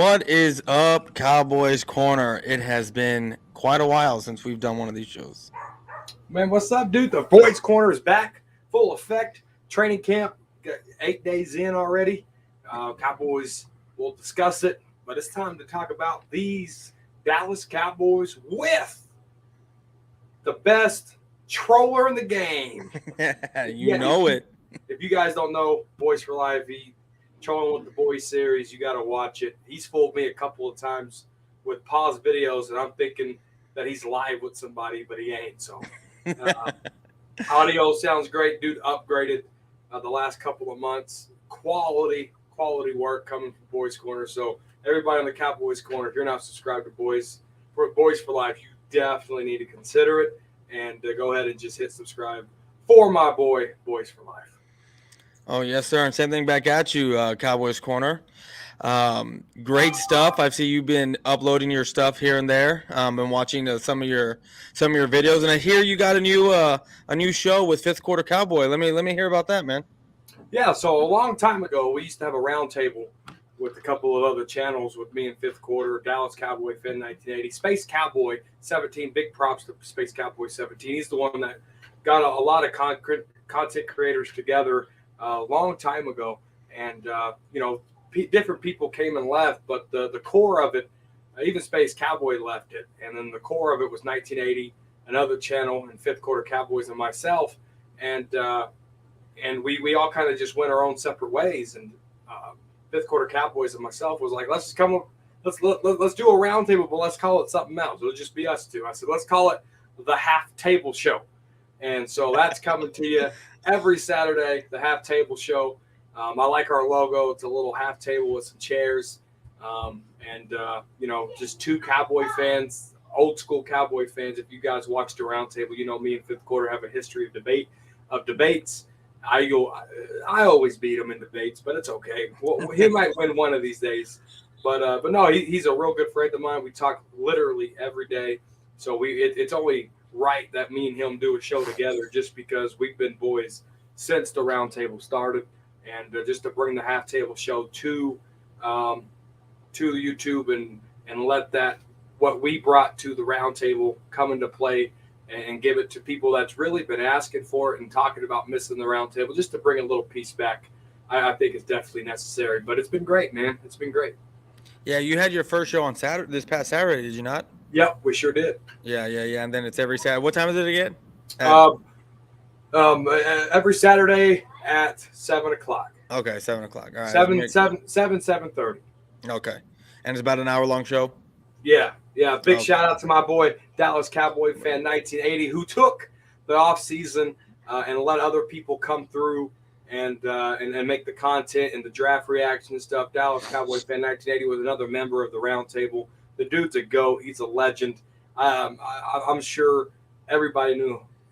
What is up, Cowboys Corner? It has been quite a while since we've done one of these shows. Man, what's up, dude? The Boyz Corner is back, full effect. Training camp, got 8 days in already. Cowboys, we'll discuss it, but it's time to talk about these Dallas Cowboys with the best troller in the game. you know it. If you guys don't know Boys for Life, he trolling with the Boys series, you got to watch it. He's fooled me a couple of times with paused videos, and I'm thinking that he's live with somebody, but he ain't. So audio sounds great. Dude upgraded the last couple of months. Quality work coming from Boyz Corner. So everybody on the Cowboys Corner, if you're not subscribed to Boys for Life, you definitely need to consider it. And go ahead and just hit subscribe for my boy, Boys for Life. Oh, yes, sir. And same thing back at you, Cowboys Corner. Great stuff. I've seen you've been uploading your stuff here and there. Been watching some of your videos, and I hear you got a new show with Fifth Quarter Cowboy. Let me hear about that, man. Yeah, so a long time ago, we used to have a roundtable with a couple of other channels with me and Fifth Quarter, Dallas Cowboy Fan 1980, Space Cowboy 17. Big props to Space Cowboy 17. He's the one that got a lot of content creators together a long time ago, and different people came and left, but the core of it, even Space Cowboy left it, and then the core of it was 1980, another channel, and Fifth Quarter Cowboys and myself, and we all kind of just went our own separate ways. And Fifth Quarter Cowboys and myself was like, let's do a roundtable, but let's call it something else. It'll just be us two. I said, let's call it the Half Table Show, and so that's coming to you every Saturday, the Half Table Show. I like our logo. It's a little half table with some chairs, just two Cowboy fans, old school Cowboy fans. If you guys watched the roundtable, you know me and Fifth Quarter have a history of debates. I always beat him in debates, but it's okay. Well, he might win one of these days. But no, he's a real good friend of mine. We talk literally every day, so it's only right that me and him do a show together, just because we've been boys since the roundtable started. And just to bring the Half Table Show to YouTube and let that, what we brought to the roundtable, come into play and give it to people that's really been asking for it and talking about missing the roundtable, just to bring a little piece back. I think it's definitely necessary. But it's been great, man. It's been great. Yeah, you had your first show on Saturday, this past Saturday, did you not? Yep, we sure did. Yeah. And then it's every Saturday. What time is it again? Every Saturday at 7:00. Okay, 7:00. All right. 7:30. Okay. And it's about an hour-long show? Yeah. Big shout out to my boy, Dallas Cowboy Fan 1980, who took the off season and let other people come through and make the content and the draft reaction and stuff. Dallas Cowboy Fan 1980 was another member of the roundtable. The dude's a GOAT. He's a legend. I'm sure everybody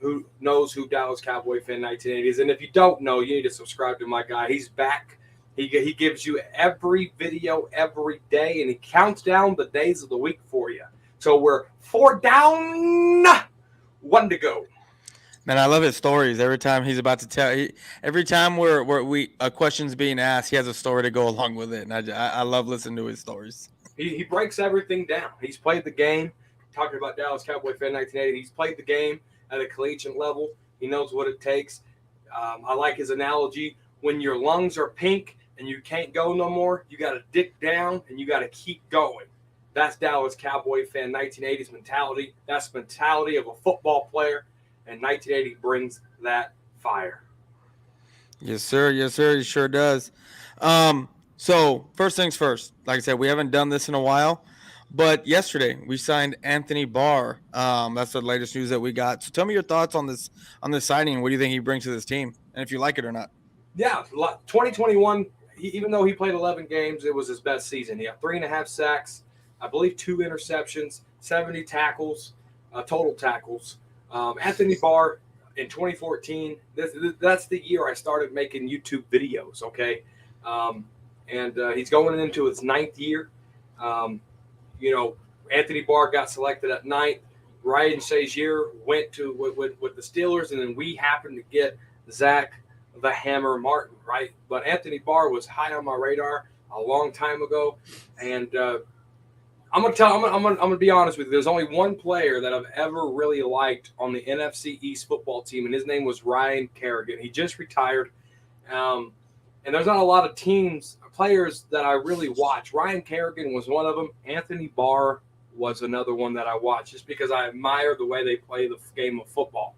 who knows who Dallas Cowboy Fan 1980 is. And if you don't know, you need to subscribe to my guy. He's back. He gives you every video every day, and he counts down the days of the week for you. So we're 4 down, 1 to go. Man, I love his stories. Every time he's about to tell, every time a question's being asked, he has a story to go along with it, and I love listening to his stories. He breaks everything down. He's played the game. Talking about Dallas Cowboy Fan 1980, he's played the game at a collegiate level. He knows what it takes. I like his analogy. When your lungs are pink and you can't go no more, you got to dig down and you got to keep going. That's Dallas Cowboy Fan 1980's mentality. That's the mentality of a football player, and 1980 brings that fire. Yes, sir. He sure does. So first things first, like I said, we haven't done this in a while, but yesterday we signed Anthony Barr. That's the latest news that we got. So tell me your thoughts on this signing. What do you think he brings to this team, and if you like it or not? Yeah, 2021. Even though he played 11 games, it was his best season. He had 3.5 sacks, I believe 2 interceptions, 70 tackles, total tackles. Anthony Barr in 2014. That's the year I started making YouTube videos. Okay, and he's going into his 9th year. Anthony Barr got selected at 9th. Ryan Shazier went to with the Steelers, and then we happened to get Zach the Hammer Martin, right? But Anthony Barr was high on my radar. a long time ago, and I'm gonna be honest with you. There's only one player that I've ever really liked on the NFC East football team, and his name was Ryan Kerrigan. He just retired, um, and there's not a lot of players that I really watch. Ryan Kerrigan was one of them. Anthony Barr was another one that I watched, just because I admire the way they play the game of football.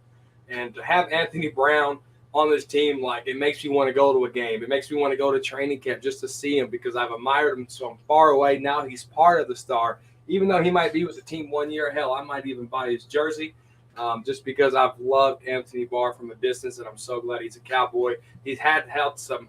And to have Anthony Brown on this team, like, it makes me want to go to a game. It makes me want to go to training camp just to see him, because I've admired him so far away. Now he's part of the star. Even though he might be with the team 1 year, hell, I might even buy his jersey, just because I've loved Anthony Barr from a distance, and I'm so glad he's a Cowboy. He's had some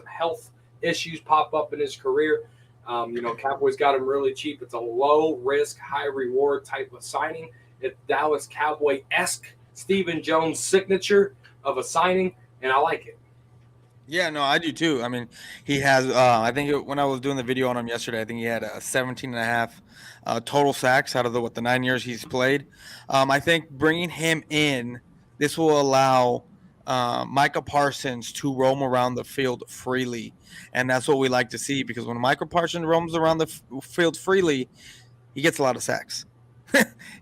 health issues pop up in his career. Cowboys got him really cheap. It's a low risk, high reward type of signing. It's Dallas Cowboy-esque Stephen Jones signature of a signing, and I like it. Yeah, no, I do too. I mean, he has, I think when I was doing the video on him yesterday, I think he had 17 and a half total sacks out of the 9 years he's played. I think bringing him in, this will allow Micah Parsons to roam around the field freely. And that's what we like to see, because when Micah Parsons roams around the field freely, he gets a lot of sacks.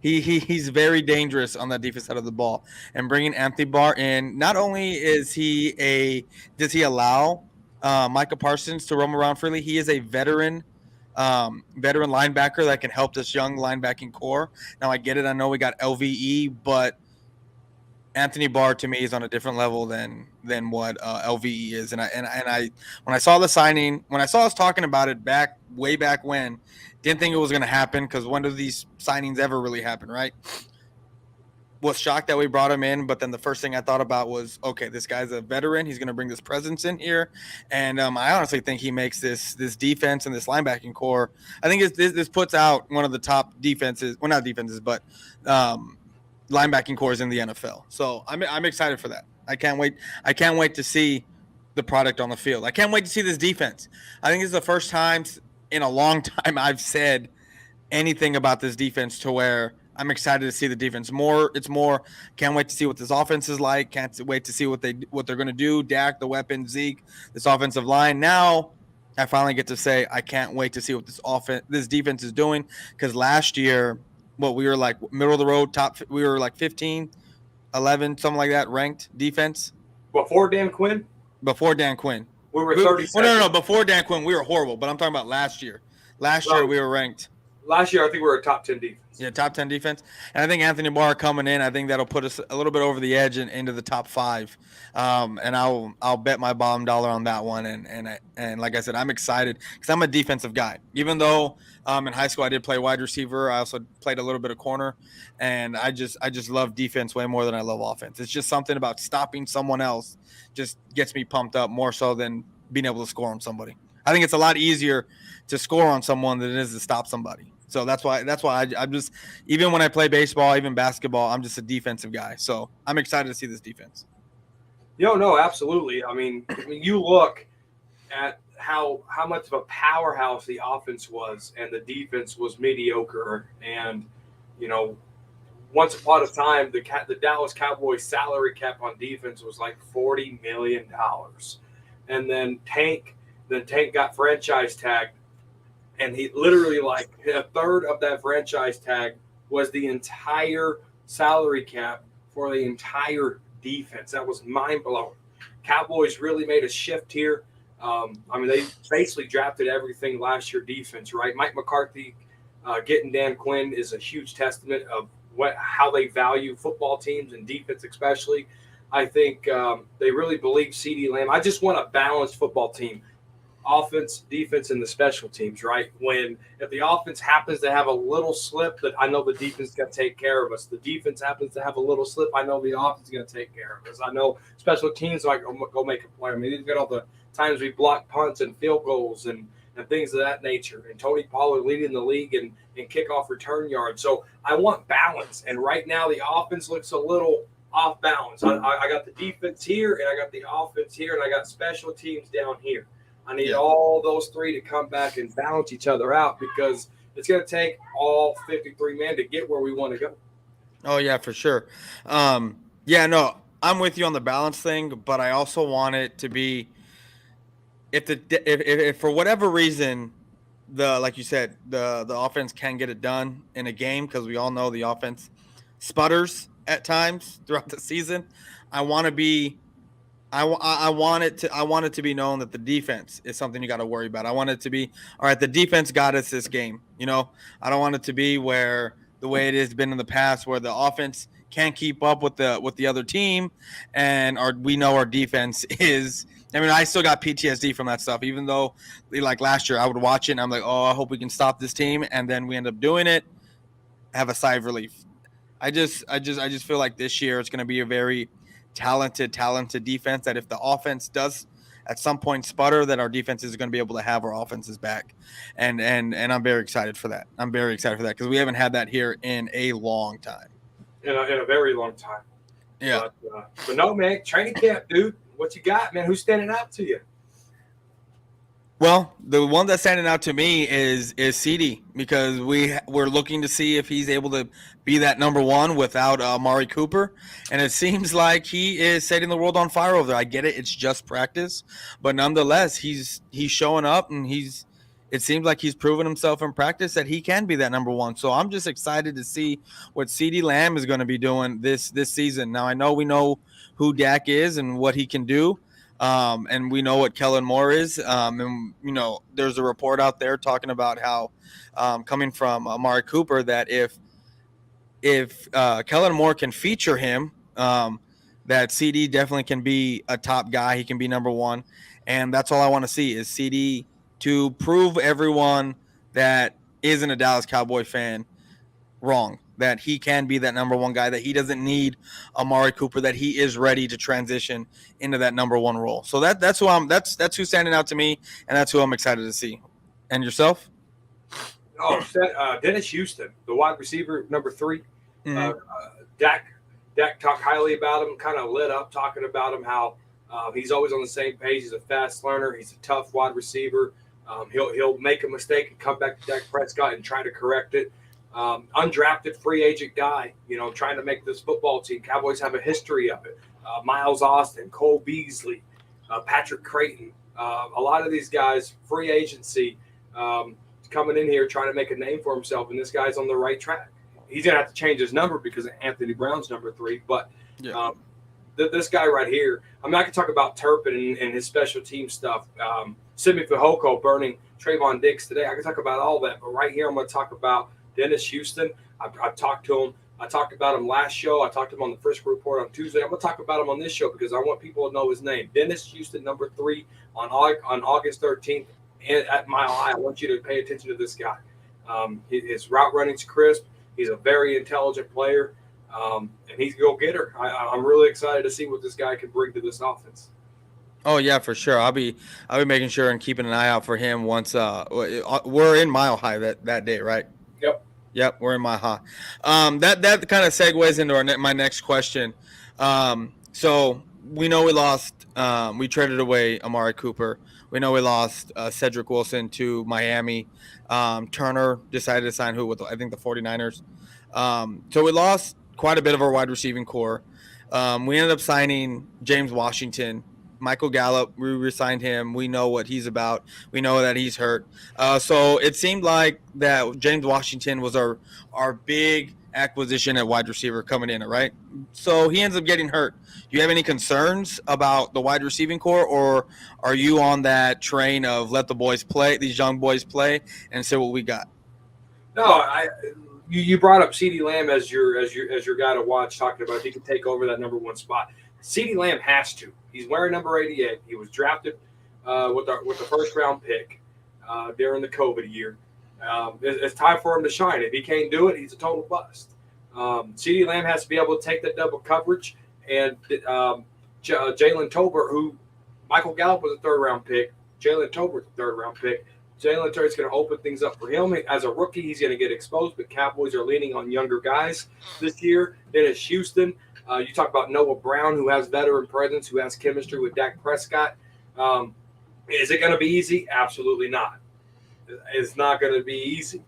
He's very dangerous on that defense side of the ball. And bringing Anthony Barr in, not only does he allow Micah Parsons to roam around freely, he is a veteran linebacker that can help this young linebacking core. Now I get it. I know we got LVE, but Anthony Barr to me is on a different level than what LVE is. And I when I saw the signing, when I saw us talking about it way back when, didn't think it was going to happen, because when do these signings ever really happen, right? Was shocked that we brought him in, but then the first thing I thought about was, okay, this guy's a veteran. He's going to bring this presence in here, and I honestly think he makes this defense and this linebacking core. I think this puts out one of the top defenses, well, not defenses, but linebacking cores in the NFL. So I'm excited for that. I can't wait. I can't wait to see the product on the field. I can't wait to see this defense. I think this is the first time in a long time I've said anything about this defense to where I'm excited to see the defense more. It's more, can't wait to see what this offense is like. Can't wait to see what they're going to do. Dak, the weapon, Zeke, this offensive line. Now I finally get to say I can't wait to see what this defense is doing, because last year, we were like middle of the road, we were like 15, 11, something like that, ranked defense. Before Dan Quinn? Before Dan Quinn. We were 32nd. No. Before Dan Quinn, we were horrible. But I'm talking about last year. Last year, we were ranked. Last year, I think we were a top 10 defense. Yeah, top 10 defense. And I think Anthony Barr coming in, I think that'll put us a little bit over the edge and into the top 5. And I'll bet my bottom dollar on that one. And like I said, I'm excited because I'm a defensive guy. Even though in high school I did play wide receiver, I also played a little bit of corner. And I just love defense way more than I love offense. It's just something about stopping someone else just gets me pumped up more so than being able to score on somebody. I think it's a lot easier to score on someone than it is to stop somebody. So that's why I'm just, even when I play baseball, even basketball, I'm just a defensive guy. So I'm excited to see this defense. No, absolutely. I mean, you look at how much of a powerhouse the offense was and the defense was mediocre. And, once upon a time, the Dallas Cowboys salary cap on defense was like $40 million. And then Tank got franchise tagged. And he literally, like, a third of that franchise tag was the entire salary cap for the entire defense. That was mind-blowing. Cowboys really made a shift here. They basically drafted everything last year defense, right? Mike McCarthy getting Dan Quinn is a huge testament of how they value football teams and defense especially. I think they really believe CeeDee Lamb. I just want a balanced football team. Offense, defense, and the special teams, right? If the offense happens to have a little slip, that I know the defense is going to take care of us. The defense happens to have a little slip, I know the offense is going to take care of us. I know special teams might go make a play. I mean, you've got all the times we block punts and field goals and things of that nature. And Tony Pollard leading the league in kickoff return yards. So I want balance. And right now the offense looks a little off balance. I got the defense here, and I got the offense here, and I got special teams down here. I need all those three to come back and balance each other out, because it's going to take all 53 men to get where we want to go. Oh, yeah, for sure. I'm with you on the balance thing, but I also want it to be if for whatever reason, the like you said, the offense can get it done in a game, because we all know the offense sputters at times throughout the season. I want to be I want it to be known that the defense is something you got to worry about. I want it to be, all right, the defense got us this game. I don't want it to be where the way it has been in the past, where the offense can't keep up with the other team, and we know our defense is. I mean, I still got PTSD from that stuff. Even though, like last year, I would watch it and I'm like, oh, I hope we can stop this team, and then we end up doing it. Have a sigh of relief. I just feel like this year it's going to be a very talented defense. That if the offense does at some point sputter, that our defense is going to be able to have our offenses back, and I'm very excited for that. I'm very excited for that because we haven't had that here in a long time. In a very long time. Yeah. But no, man, training camp, dude. What you got, man? Who's standing out to you? Well, the one that's standing out to me is CD, because we're looking to see if he's able to be that number one without Amari Cooper, and it seems like he is setting the world on fire over there. I get it; it's just practice, but nonetheless, he's showing up, and it seems like he's proven himself in practice that he can be that number one. So I'm just excited to see what CD Lamb is going to be doing this season. Now we know who Dak is and what he can do. And we know what Kellen Moore is. And there's a report out there talking about how, coming from Amari Cooper, that if Kellen Moore can feature him, that CD definitely can be a top guy. He can be number one, and that's all I want to see is CD to prove everyone that isn't a Dallas Cowboy fan wrong. That he can be that number one guy, that he doesn't need Amari Cooper, that he is ready to transition into that number one role. So that's who's standing out to me, and that's who I'm excited to see. And yourself? Oh, Dennis Houston, the wide receiver, number 3. Mm-hmm. Dak talked highly about him, kind of lit up talking about him, how he's always on the same page. He's a fast learner. He's a tough wide receiver. He'll make a mistake and come back to Dak Prescott and try to correct it. Undrafted free agent guy, trying to make this football team. Cowboys have a history of it. Miles Austin, Cole Beasley, Patrick Creighton. A lot of these guys, free agency, coming in here trying to make a name for himself, and this guy's on the right track. He's going to have to change his number because of Anthony Brown's number 3, but this guy right here, I'm not going to talk about Turpin and his special team stuff. Simi Fehoko burning Trayvon Diggs today. I can talk about all that, but right here I'm going to talk about Dennis Houston. I've talked to him. I talked about him last show. I talked to him on the First Report on Tuesday. I'm going to talk about him on this show because I want people to know his name. Dennis Houston, number 3, on August 13th at Mile High. I want you to pay attention to this guy. His route running's crisp. He's a very intelligent player, and he's a go-getter. I'm really excited to see what this guy can bring to this offense. Oh yeah, for sure. I'll be making sure and keeping an eye out for him once we're in Mile High that day, right? Yep, we're in Mile High. That kind of segues into my next question. So we know we lost. We traded away Amari Cooper. We know we lost Cedric Wilson to Miami. Turner decided to sign with I think the 49ers. So we lost quite a bit of our wide receiving core. We ended up signing James Washington. Michael Gallup, we re-signed him. We know what he's about. We know that he's hurt. So it seemed like that James Washington was our big acquisition at wide receiver coming in, right? So he ends up getting hurt. Do you have any concerns about the wide receiving core, or are you on that train of let the boys play, these young boys play, and see what we got? No, you brought up CeeDee Lamb as your guy to watch, talking about he can take over that number 1 spot. CeeDee Lamb has to. He's wearing number 88. He was drafted with the first round pick during the COVID year. It's time for him to shine. If he can't do it, he's a total bust. CeeDee Lamb has to be able to take that double coverage. And Jalen Tolbert, who Michael Gallup was a 3rd round pick, Jalen Tolbert, 3rd round pick. Jalen Tolbert's going to open things up for him. As a rookie, he's going to get exposed, but Cowboys are leaning on younger guys this year. Dennis Houston. You talk about Noah Brown, who has veteran presence, who has chemistry with Dak Prescott. Is it going to be easy? Absolutely not. It's not going to be easy.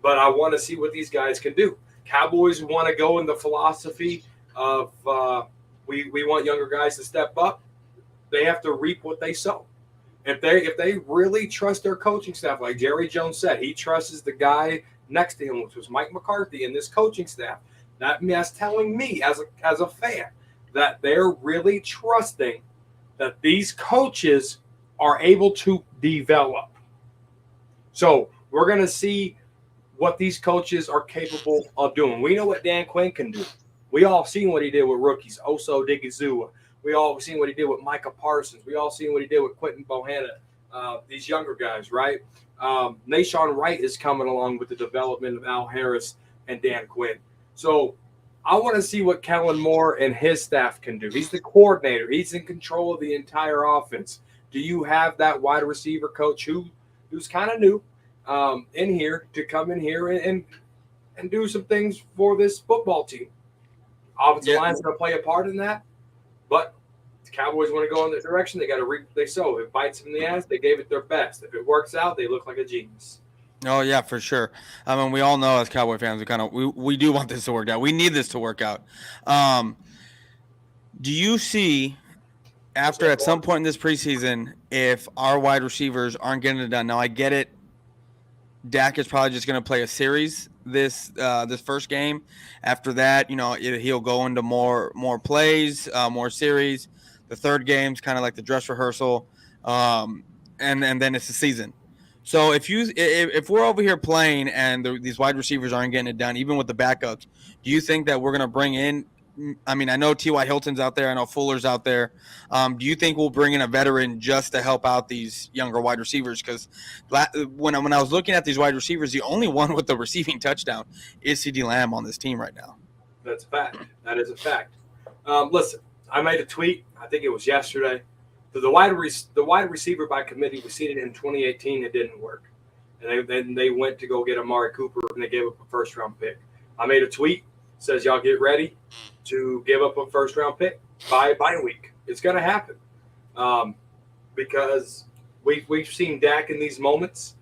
But I want to see what these guys can do. Cowboys want to go in the philosophy of we want younger guys to step up. They have to reap what they sow. If they really trust their coaching staff, like Jerry Jones said, he trusts the guy next to him, which was Mike McCarthy, and this coaching staff. That's telling me as a fan that they're really trusting that these coaches are able to develop. So we're going to see what these coaches are capable of doing. We know what Dan Quinn can do. We all seen what he did with rookies, Oso Digizua. We all seen what he did with Micah Parsons. We all seen what he did with Quentin Bohanna. These younger guys, right? Nashawn Wright is coming along with the development of Al Harris and Dan Quinn. So I want to see what Kellen Moore and his staff can do. He's the coordinator. He's in control of the entire offense. Do you have that wide receiver coach who's kind of new in here to come in here and do some things for this football team? Offensive line's going to play a part in that, but the Cowboys want to go in that direction. They got to reap what they sow. If it bites them in the ass, they gave it their best. If it works out, they look like a genius. Oh yeah, for sure. I mean, we all know as Cowboy fans, we do want this to work out. We need this to work out. Do you see after at some point in this preseason if our wide receivers aren't getting it done? Now I get it. Dak is probably just going to play a series this first game. After that, he'll go into more plays, more series. The third game's kind of like the dress rehearsal, and then it's the season. So if we're over here playing and these wide receivers aren't getting it done, even with the backups, do you think that we're going to bring in? I mean, I know T.Y. Hilton's out there. I know Fuller's out there. Do you think we'll bring in a veteran just to help out these younger wide receivers? Because when I was looking at these wide receivers, the only one with the receiving touchdown is C.D. Lamb on this team right now. That's a fact. That is a fact. Listen, I made a tweet. I think it was yesterday. The wide receiver by committee was seated in 2018. It didn't work. And then they went to go get Amari Cooper, and they gave up a first-round pick. I made a tweet. Says, y'all get ready to give up a first-round pick by a week. It's going to happen because we've seen Dak in these moments.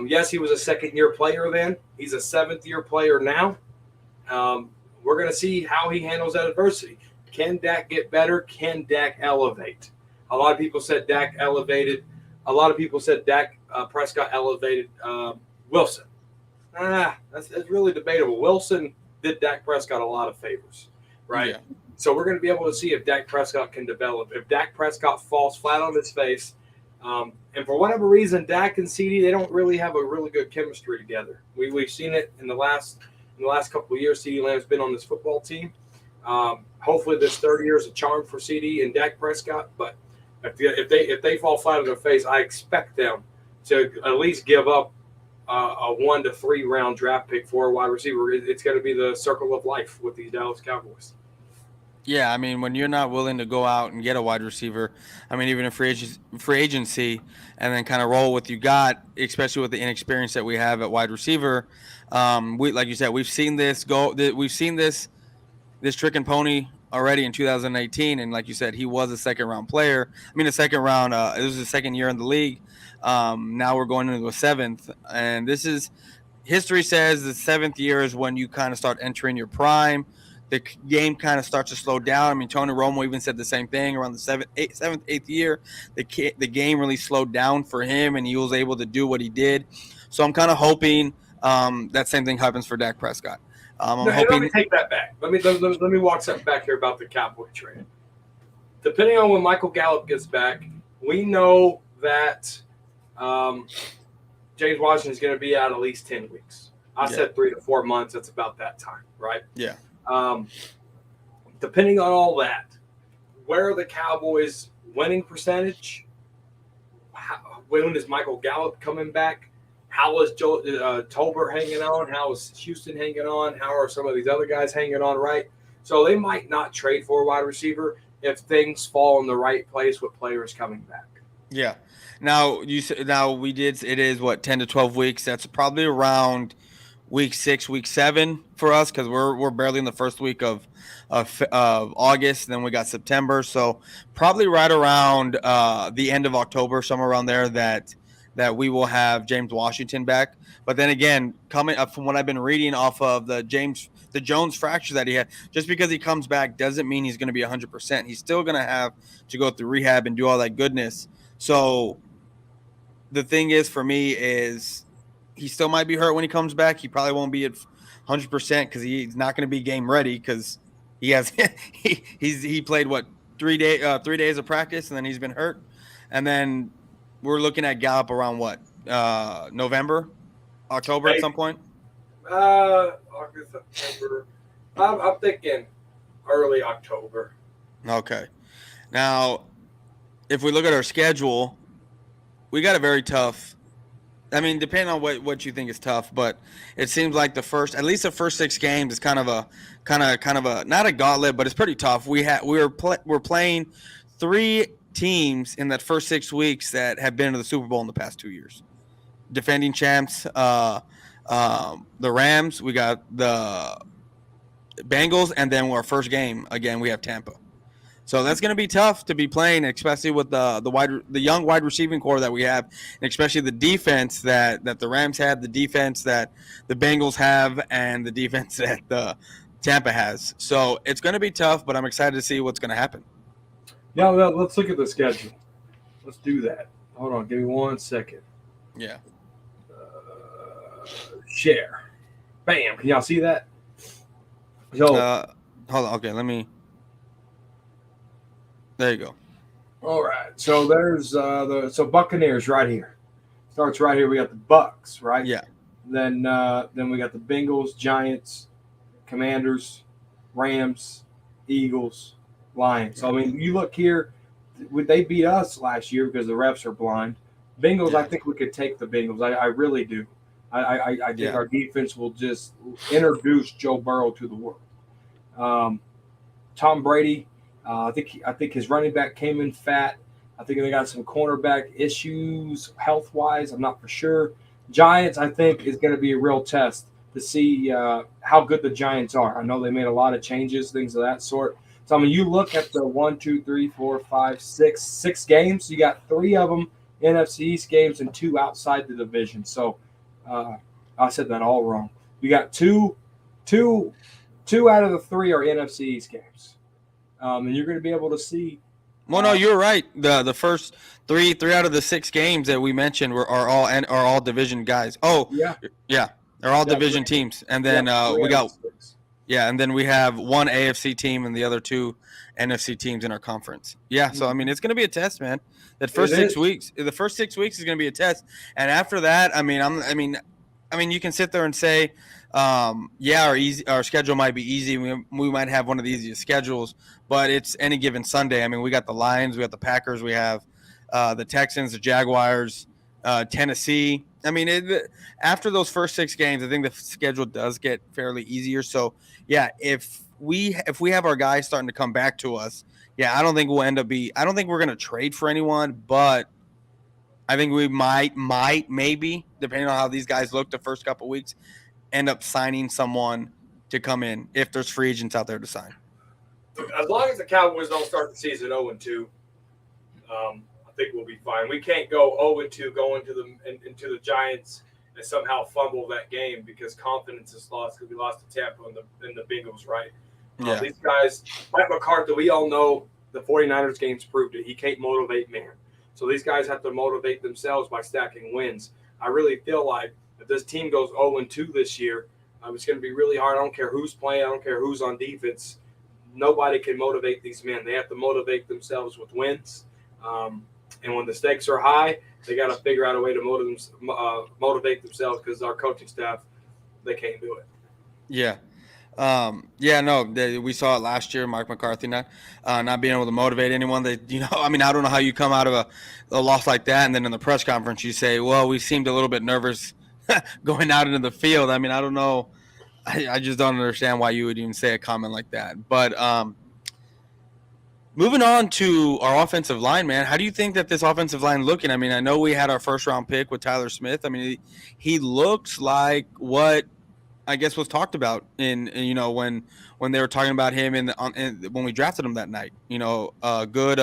Yes, he was a second-year player then. He's a seventh-year player now. We're going to see how he handles that adversity. Can Dak get better? Can Dak elevate? A lot of people said Dak elevated. A lot of people said Dak Prescott elevated Wilson. That's really debatable. Wilson did Dak Prescott a lot of favors, right? Yeah. So we're going to be able to see if Dak Prescott can develop. If Dak Prescott falls flat on his face, and for whatever reason, Dak and CD, they don't really have a really good chemistry together. We've seen it in the last couple of years. CD Lamb's been on this football team. Hopefully, this third year is a charm for CD and Dak Prescott. But if they fall flat on their face, I expect them to at least give up a 1 to 3 round draft pick for a wide receiver. It's going to be the circle of life with these Dallas Cowboys. Yeah, I mean, when you're not willing to go out and get a wide receiver, I mean, even in free agency, and then kind of roll with you got, especially with the inexperience that we have at wide receiver, like you said, we've seen this trick and pony already in 2018, and like you said, he was a second-round player. I mean, a second-round. It was his second year in the league. Now we're going into a seventh, and this is history says the seventh year is when you kind of start entering your prime. The game kind of starts to slow down. I mean, Tony Romo even said the same thing around the seventh, eighth year. The game really slowed down for him, and he was able to do what he did. So I'm kind of hoping that same thing happens for Dak Prescott. Let me take that back. Let me walk something back here about the Cowboy trade. Depending on when Michael Gallup gets back, we know that James Washington is going to be out at least 10 weeks. I said 3 to 4 months. That's about that time, right? Yeah. Depending on all that, where are the Cowboys' winning percentage? When is Michael Gallup coming back? How is Tolbert hanging on? How is Houston hanging on? How are some of these other guys hanging on, right? So they might not trade for a wide receiver if things fall in the right place with players coming back. Yeah. Now we did. It is 10 to 12 weeks. That's probably around week 6, week 7 for us because we're barely in the first week of August. Then we got September, so probably right around the end of October, somewhere around there that we will have James Washington back. But then again, coming up from what I've been reading off of the Jones fracture that he had, just because he comes back doesn't mean he's going to be 100%. He's still going to have to go through rehab and do all that goodness. So the thing is for me is he still might be hurt when he comes back. He probably won't be at 100% because he's not going to be game ready because he has he played what 3 days of practice and then he's been hurt, and then we're looking at Gallup around what November, October at Maybe. some point. August, September. I'm thinking early October. Okay, now if we look at our schedule, we got a very tough. I mean, depending on what you think is tough, but it seems like at least the first 6 games is kind of a not a gauntlet, but it's pretty tough. We're playing 3 teams in that first 6 weeks that have been to the Super Bowl in the past 2 years. Defending champs, the Rams. We got the Bengals, and then our first game again we have Tampa. So that's going to be tough to be playing, especially with the young wide receiving core that we have, and especially the defense that the Rams have, the defense that the Bengals have, and the defense that the Tampa has. So it's going to be tough, but I'm excited to see what's going to happen. Yeah, well, let's look at the schedule. Let's do that. Hold on, give me 1 second. Yeah. Share. Bam. Can y'all see that? So hold on. Okay, let me. There you go. all right. So there's so Buccaneers right here. Starts right here. We got the Bucks, right? Yeah. Then we got the Bengals, Giants, Commanders, Rams, Eagles, Lions. So I mean, you look here, they beat us last year because the refs are blind. Bengals, Yeah. I think we could take the Bengals. I really do. I think Yeah. our defense will just introduce Joe Burrow to the world. Tom Brady, I think his running back came in fat. I think they got some cornerback issues health wise. I'm not for sure. Giants, I think, is going to be a real test to see how good the Giants are. I know they made a lot of changes, things of that sort. So I mean, you look at the 1, 2, 3, 4, 5, 6 games. You got 3 of them NFC East games and 2 outside the division. So I said that all wrong. You got two out of the 3 are NFC East games, and you're going to be able to see. Well, no, you're right. The first three out of the 6 games that we mentioned are all division guys. Oh, yeah, they're all division teams, and then we got and then we have 1 AFC team and the other 2 NFC teams in our conference. Yeah, so I mean, it's going to be a test, man. The first 6 weeks is going to be a test, and after that, I mean, you can sit there and say, our schedule might be easy. We might have one of the easiest schedules, but it's any given Sunday. I mean, we got the Lions, we got the Packers, we have the Texans, the Jaguars, Tennessee. I mean, after those first 6 games, I think the schedule does get fairly easier. So, yeah, if we have our guys starting to come back to us, yeah, I don't think we're going to trade for anyone, but I think we might, maybe, depending on how these guys look the first couple of weeks, end up signing someone to come in if there's free agents out there to sign. As long as the Cowboys don't start the season 0-2, I think we'll be fine. We can't go 0-2 going into the Giants and somehow fumble that game because confidence is lost because we lost to Tampa and the Bengals, right? Yeah. These guys, Mike McCarthy, we all know the 49ers games proved it. He can't motivate man. So these guys have to motivate themselves by stacking wins. I really feel like if this team goes 0-2 this year, it's going to be really hard. I don't care who's playing. I don't care who's on defense. Nobody can motivate these men. They have to motivate themselves with wins. And when the stakes are high, they got to figure out a way to motivate themselves because our coaching staff, they can't do it. Yeah. We saw it last year. Mike McCarthy not being able to motivate anyone. I don't know how you come out of a loss like that, and then in the press conference you say, "Well, we seemed a little bit nervous going out into the field." I mean, I don't know. I just don't understand why you would even say a comment like that. But moving on to our offensive line, man. How do you think that this offensive line looking? I mean, I know we had our first round pick with Tyler Smith. I mean, he looks like what I guess was talked about in when they were talking about him when we drafted him that night. A good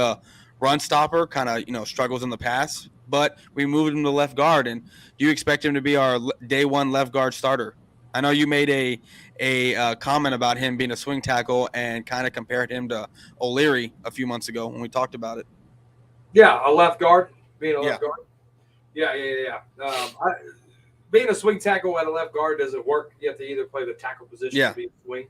run stopper, kind of struggles in the pass, but we moved him to left guard. And do you expect him to be our day 1 left guard starter? I know you made a comment about him being a swing tackle and kind of compared him to O'Leary a few months ago when we talked about it. Yeah, a left guard, being a left guard. Yeah. Being a swing tackle at a left guard doesn't work. You have to either play the tackle position or be a swing.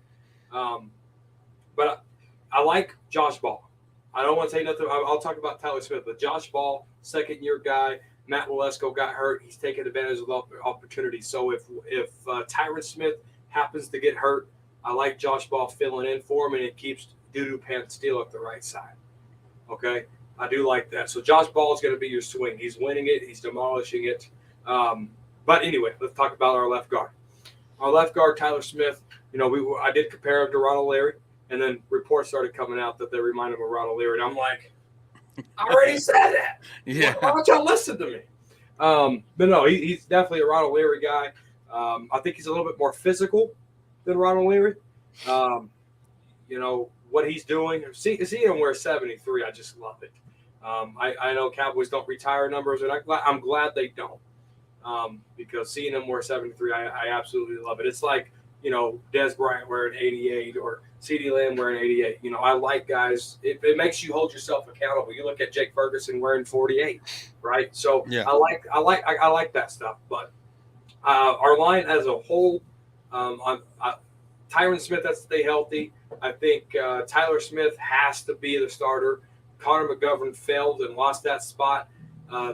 But I like Josh Ball. I don't want to say nothing. I'll talk about Tyler Smith, but Josh Ball, second-year guy. Matt Walesko got hurt. He's taking advantage of the opportunity. So if Tyron Smith happens to get hurt, I like Josh Ball filling in for him, and it keeps Doo-Doo Pants Steel at the right side. Okay? I do like that. So Josh Ball is going to be your swing. He's winning it. He's demolishing it. But anyway, let's talk about our left guard. Our left guard, Tyler Smith, I did compare him to Ronald Leary, and then reports started coming out that they remind him of Ronald Leary. And I'm like, I already said that. Yeah. Why don't y'all listen to me? But no, he's definitely a Ronald Leary guy. I think he's a little bit more physical than Ronald Leary. What he's doing. Seeing him wear 73, I just love it. I know Cowboys don't retire numbers, and I'm glad they don't. Because seeing him wear 73, I absolutely love it. It's like, Des Bryant wearing 88 or CeeDee Lamb wearing 88. I like guys. It makes you hold yourself accountable. You look at Jake Ferguson wearing 48, right? So yeah. I like that stuff. But our line as a whole, Tyron Smith has to stay healthy. I think Tyler Smith has to be the starter. Connor McGovern failed and lost that spot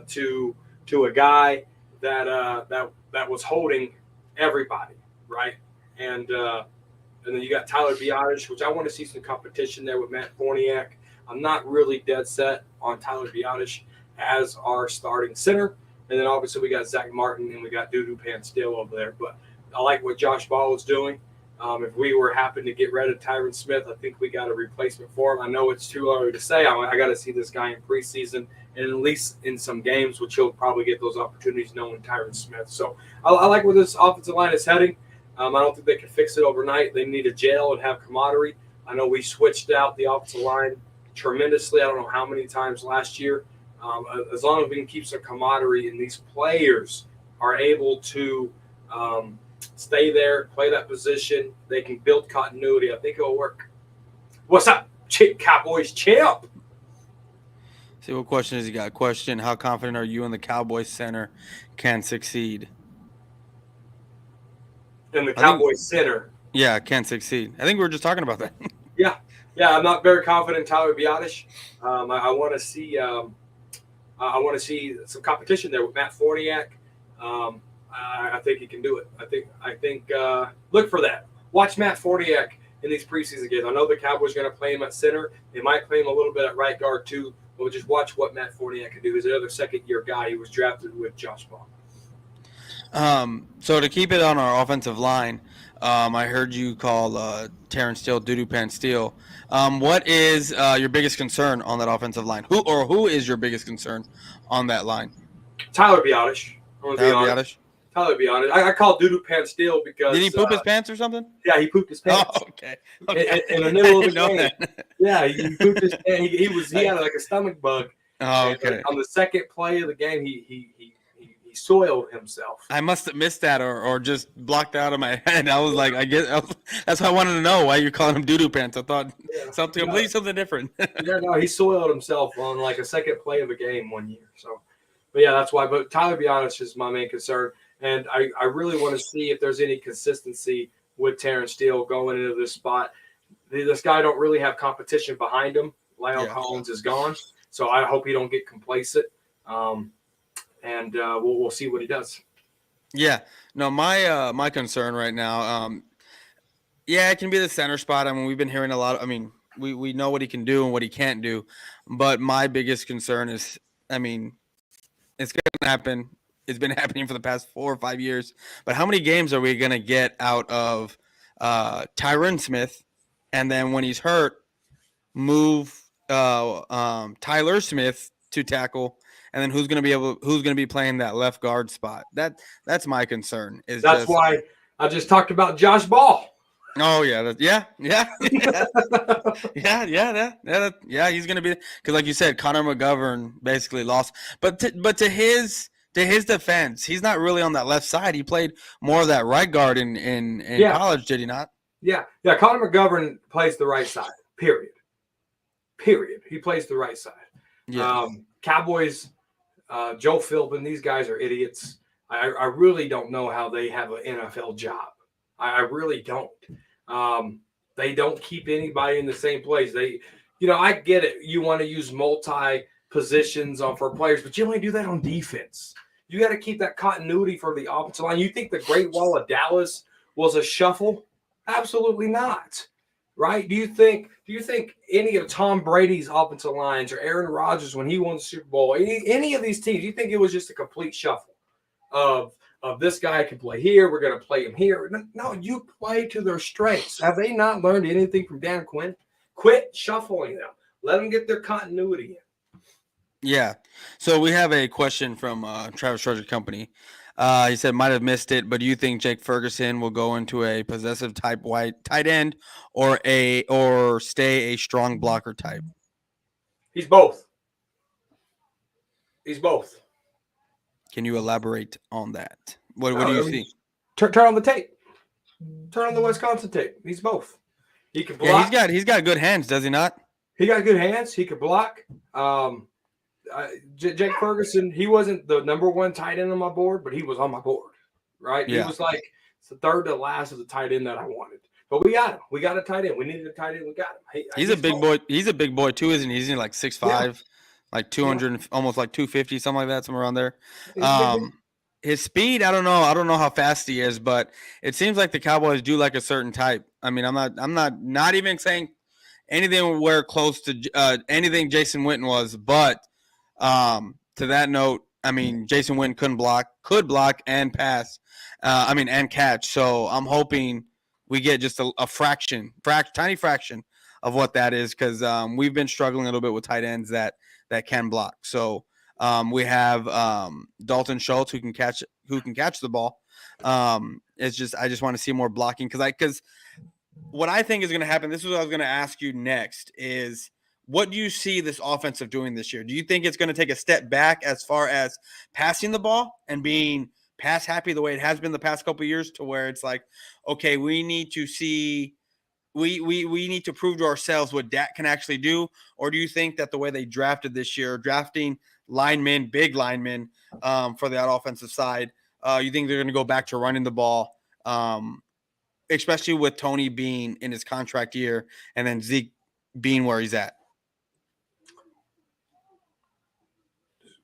to a guy that was holding everybody, right? And then you got Tyler Biadasz, which I want to see some competition there with Matt Forniak. I'm not really dead set on Tyler Biadasz as our starting center. And then obviously we got Zach Martin and we got Doo-Doo Pants Steel over there. But I like what Josh Ball is doing. If we were happen to get rid of Tyron Smith, I think we got a replacement for him. I know it's too early to say. I got to see this guy in preseason and at least in some games, which he'll probably get those opportunities knowing Tyron Smith. So I like where this offensive line is heading. I don't think they can fix it overnight. They need to gel and have camaraderie. I know we switched out the offensive line tremendously. I don't know how many times last year. As long as we can keep some camaraderie and these players are able to stay there, play that position, they can build continuity. I think it'll work. What's up, Cowboys champ? See, what question has he got? Question, how confident are you in the Cowboys center can succeed? In the Cowboys center. Yeah, can succeed. I think we were just talking about that. Yeah, I'm not very confident in Tyler Biadasz. I want to see some competition there with Matt Forniak. I think he can do it. I think look for that. Watch Matt Forniak in these preseason games. I know the Cowboys are going to play him at center. They might play him a little bit at right guard too. But just watch what Matt Forniak can do. He's another second-year guy. He was drafted with Josh Ball. So to keep it on our offensive line, I heard you call Terrence Steele Doo-Doo Pants Steel. What is your biggest concern on that offensive line? Who is your biggest concern on that line? Tyler Biadasz. Tyler Biadasz. I call Doo-Doo Pants Steel because did he poop his pants or something? Yeah, he pooped his pants. Oh, okay. In the middle of the game. Yeah, he pooped his pants. He had like a stomach bug. Oh, okay. On the second play of the game, he soiled himself. I must have missed that or just blocked out of my head. I was like, that's why I wanted to know why you're calling him Doo-Doo Pants. I thought something different. No, he soiled himself on like a second play of a game one year. So, but yeah, that's why. But Tyler Biadasz is my main concern. And I really want to see if there's any consistency with Terrence Steele going into this spot. This guy don't really have competition behind him. Lyle Collins is gone. So I hope he don't get complacent. And we'll see what he does. Yeah. No, my concern right now, it can be the center spot. I mean, we've been hearing a lot. We know what he can do and what he can't do. But my biggest concern is, it's going to happen. It's been happening for the past 4 or 5 years. But how many games are we going to get out of Tyron Smith? And then when he's hurt, move Tyler Smith to tackle. And then who's going to be playing that left guard spot? That's my concern. That's why I just talked about Josh Ball. Oh yeah. Yeah. He's going to be, because like you said, Connor McGovern basically lost. But to his defense, he's not really on that left side. He played more of that right guard in college, did he not? Yeah. Connor McGovern plays the right side. Period. He plays the right side. Yeah. Cowboys Joe Philbin, these guys are idiots. I really don't know how they have an NFL job. I really don't. They don't keep anybody in the same place. I get it. You want to use multi positions for players, but you only do that on defense. You got to keep that continuity for the offensive line. You think the Great Wall of Dallas was a shuffle? Absolutely not. Right? Do you think any of Tom Brady's offensive lines or Aaron Rodgers when he won the Super Bowl, any of these teams, you think it was just a complete shuffle of this guy can play here, we're going to play him here? No, you play to their strengths. Have they not learned anything from Dan Quinn? Quit shuffling them. Let them get their continuity in. Yeah. So we have a question from Travis Treasure Company. He said, might have missed it, but do you think Jake Ferguson will go into a possessive type tight end or stay a strong blocker type? He's both. He's both. Can you elaborate on that? What do you see? Turn on the tape. Turn on the Wisconsin tape. He's both. He can block. Yeah, he's got good hands, does he not? He got good hands. He could block. Jake Ferguson, he wasn't the number one tight end on my board, but he was on my board, right? Yeah. He was like the third to last of the tight end that I wanted. But we got him. We got a tight end. We needed a tight end. We got him. He's a big boy. He's a big boy too, isn't he? He's like 6'5", like 200, almost like 250, something like that, somewhere around there. His speed, I don't know. I don't know how fast he is, but it seems like the Cowboys do like a certain type. I mean, I'm not even saying anything where close to anything Jason Witten was, but to that note, I mean, Jason Witten could block and pass. And catch. So I'm hoping we get just a tiny fraction of what that is, because we've been struggling a little bit with tight ends that can block. So we have Dalton Schultz who can catch the ball. I just want to see more blocking, because what I think is going to happen. This is what I was going to ask you next is, what do you see this offensive doing this year? Do you think it's going to take a step back as far as passing the ball and being pass happy the way it has been the past couple of years, to where it's like, okay, we need to prove to ourselves what Dak can actually do? Or do you think that the way they drafted this year, drafting big linemen for that offensive side, you think they're going to go back to running the ball, especially with Tony being in his contract year and then Zeke being where he's at?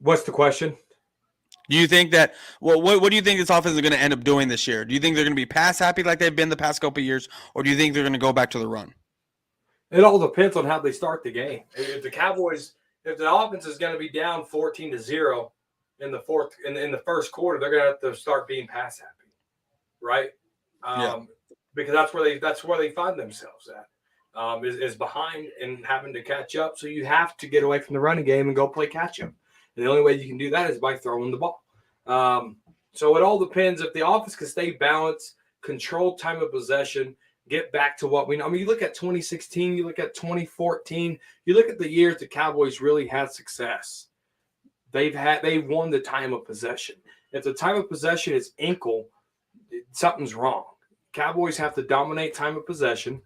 What's the question? Do you think that what do you think this offense is going to end up doing this year? Do you think they're going to be pass happy like they've been the past couple of years, or do you think they're going to go back to the run? It all depends on how they start the game. If the offense is going to be down 14-0 in the first quarter, they're going to have to start being pass happy, right? Because that's where they find themselves at, is behind and having to catch up. So you have to get away from the running game and go play catch up. And the only way you can do that is by throwing the ball. So it all depends. If the offense can stay balanced, control time of possession, get back to what we know. I mean, you look at 2016, you look at 2014, you look at the years the Cowboys really had success. They've won the time of possession. If the time of possession is ankle, something's wrong. Cowboys have to dominate time of possession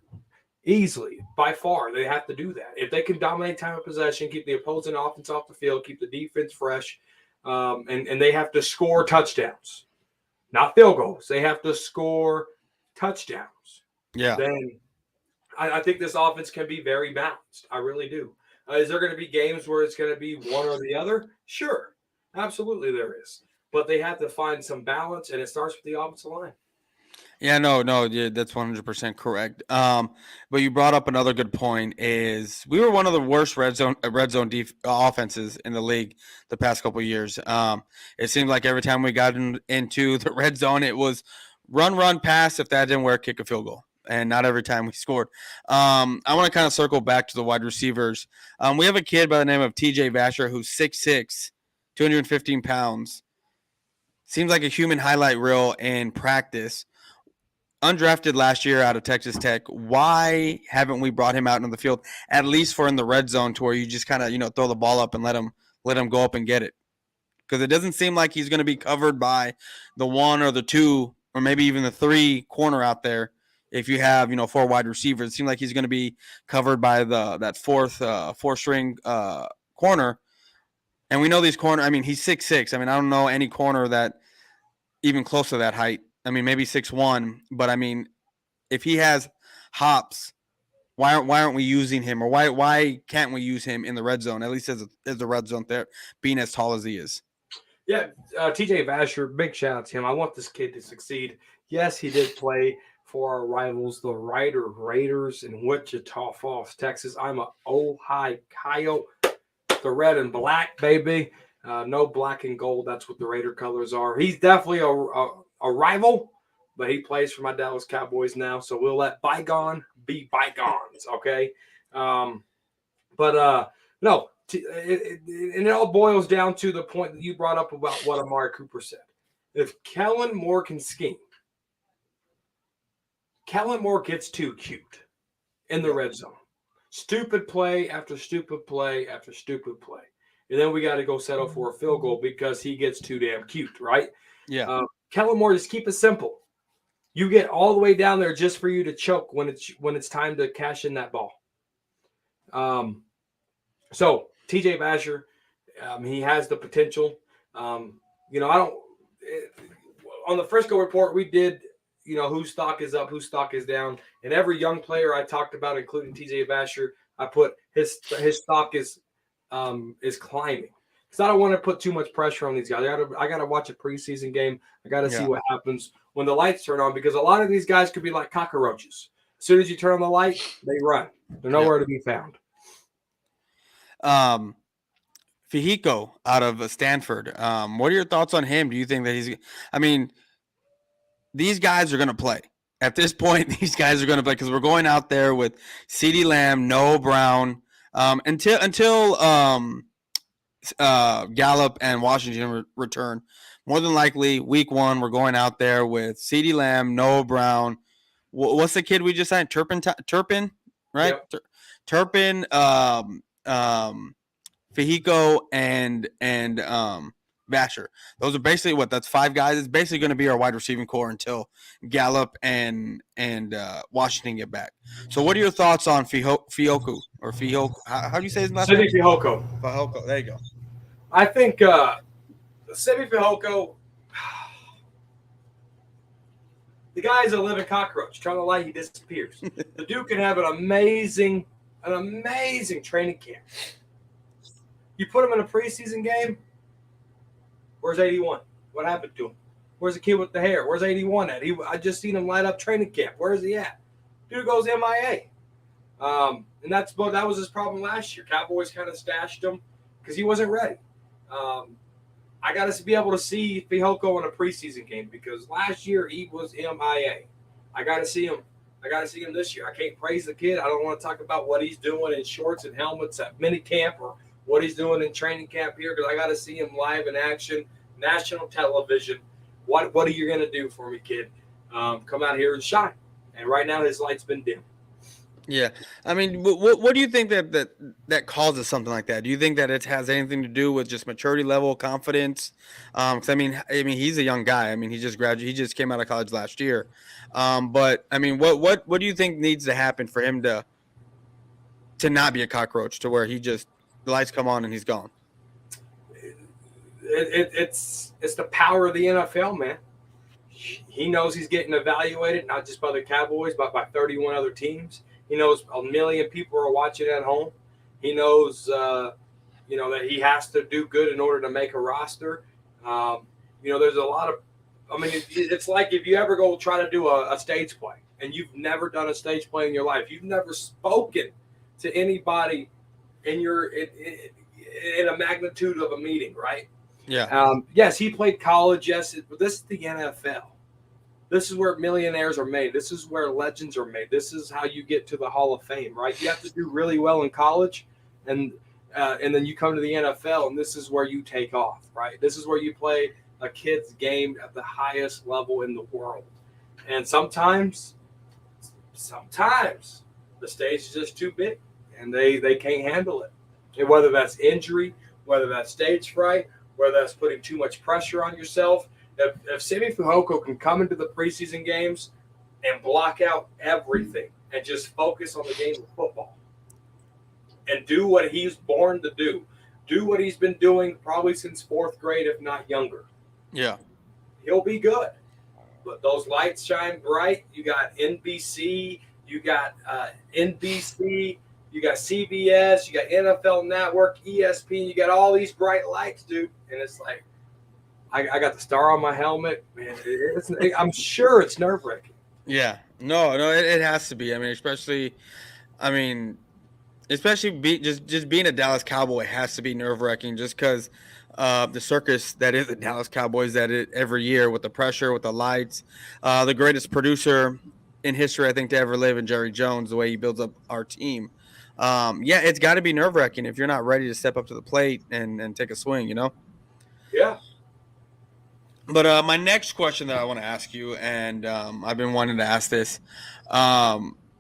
easily, by far. They have to do that. If they can dominate time of possession, keep the opposing offense off the field, keep the defense fresh, and they have to score touchdowns, not field goals. They have to score touchdowns. Yeah. Then I think this offense can be very balanced. I really do. Is there going to be games where it's going to be one or the other? Sure. Absolutely there is. But they have to find some balance, and it starts with the offensive line. Yeah, yeah, that's 100% correct. But you brought up another good point. Is we were one of the worst red zone offenses in the league the past couple of years. It seemed like every time we got into the red zone, it was run, pass. If that didn't work, kick a field goal, and not every time we scored. I want to kind of circle back to the wide receivers. We have a kid by the name of TJ Vasher who's 6'6", 215 pounds. Seems like a human highlight reel in practice. Undrafted last year out of Texas Tech. Why haven't we brought him out into the field, at least for in the red zone, to where you just kind of throw the ball up and let him go up and get it? Because it doesn't seem like he's going to be covered by the one or the two or maybe even the three corner out there. If you have four wide receivers, it seems like he's going to be covered by that fourth string corner. And we know these corner. I mean, he's 6'6". I mean, I don't know any corner that even close to that height. I mean, maybe 6'1", but I mean, if he has hops, why aren't we using him, or why can't we use him in the red zone, at least as the red zone there, being as tall as he is? Yeah, TJ Vasher, big shout out to him. I want this kid to succeed. Yes, he did play for our rivals, the Ryder Raiders in Wichita Falls, Texas. I'm a Ohio Coyote, the red and black, baby. No black and gold. That's what the Raider colors are. He's definitely a rival, but he plays for my Dallas Cowboys now. So we'll let bygone be bygones, okay? But no, and it all boils down to the point that you brought up about what Amari Cooper said. If Kellen Moore can scheme, Kellen Moore gets too cute in the red zone. Stupid play after stupid play after stupid play. And then we got to go settle for a field goal because he gets too damn cute, right? Yeah. Kellen Moore, just keep it simple. You get all the way down there just for you to choke when it's time to cash in that ball. So TJ Vasher, he has the potential. I don't. On the Frisco report, we did, whose stock is up, whose stock is down, and every young player I talked about, including TJ Vasher, I put his stock is climbing because I don't want to put too much pressure on these guys. I got to watch a preseason game. I got to see what happens when the lights turn on because a lot of these guys could be like cockroaches. As soon as you turn on the light, they run. They're nowhere to be found. Fehiko out of Stanford. What are your thoughts on him? Do you think that he's? I mean, these guys are going to play. At this point, these guys are going to play because we're going out there with CeeDee Lamb, Noah Brown, until Gallup and Washington return. More than likely, week 1, we're going out there with CeeDee Lamb, Noah Brown. What's the kid we just signed? Turpin, right? Yep. Turpin, Fehiko, and Vasher. Those are basically that's 5 guys. It's basically going to be our wide receiving core until Gallup and Washington get back. So, what are your thoughts on Fehoko or Fehoko? How do you say his last name? Fehoko. Fehoko. There you go. I think Simi Fehoko, the guy's a living cockroach. Trying to light, he disappears. The dude can have an amazing training camp. You put him in a preseason game. Where's 81? What happened to him? Where's the kid with the hair? Where's 81 at? I just seen him light up training camp. Where's he at? Dude goes MIA. And that was his problem last year. Cowboys kind of stashed him because he wasn't ready. I got to be able to see Fehoko in a preseason game because last year he was MIA. I got to see him. I got to see him this year. I can't praise the kid. I don't want to talk about what he's doing in shorts and helmets at minicamp or what he's doing in training camp here because I got to see him live in action, national television. What are you going to do for me, kid? Come out here and shine. And right now his light's been dim. Yeah, I mean, what do you think that causes something like that? Do you think that it has anything to do with just maturity level, confidence? Because I mean, he's a young guy. I mean, he just graduated. He just came out of college last year. But I mean, what do you think needs to happen for him to not be a cockroach, to where the lights come on and he's gone? It's the power of the NFL, man. He knows he's getting evaluated not just by the Cowboys, but by 31 other teams. He knows a million people are watching at home. He knows, that he has to do good in order to make a roster. There's a lot of – it's like if you ever go try to do a stage play and you've never done a stage play in your life. You've never spoken to anybody in a magnitude of a meeting, right? Yeah. Yes, he played college. Yes, but this is the NFL. This is where millionaires are made. This is where legends are made. This is how you get to the Hall of Fame, right? You have to do really well in college, and then you come to the NFL, and this is where you take off, right? This is where you play a kid's game at the highest level in the world. And sometimes the stage is just too big, and they can't handle it. And whether that's injury, whether that's stage fright, whether that's putting too much pressure on yourself. If Simi Fehoko can come into the preseason games and block out everything and just focus on the game of football and do what he's born to do, do what he's been doing probably since fourth grade, if not younger. Yeah. He'll be good. But those lights shine bright. You got NBC, you got NBC, you got CBS, you got NFL Network, ESPN. You got all these bright lights, dude. And it's like, I got the star on my helmet, man. I'm sure it's nerve wracking. Yeah. No, it has to be. I mean, especially just being a Dallas Cowboy has to be nerve wracking just because the circus that is the Dallas Cowboys every year with the pressure, with the lights, the greatest producer in history, I think, to ever live in Jerry Jones, the way he builds up our team. Yeah, it's got to be nerve wracking if you're not ready to step up to the plate and take a swing, you know? Yeah. But my next question that I want to ask you, and I've been wanting to ask this,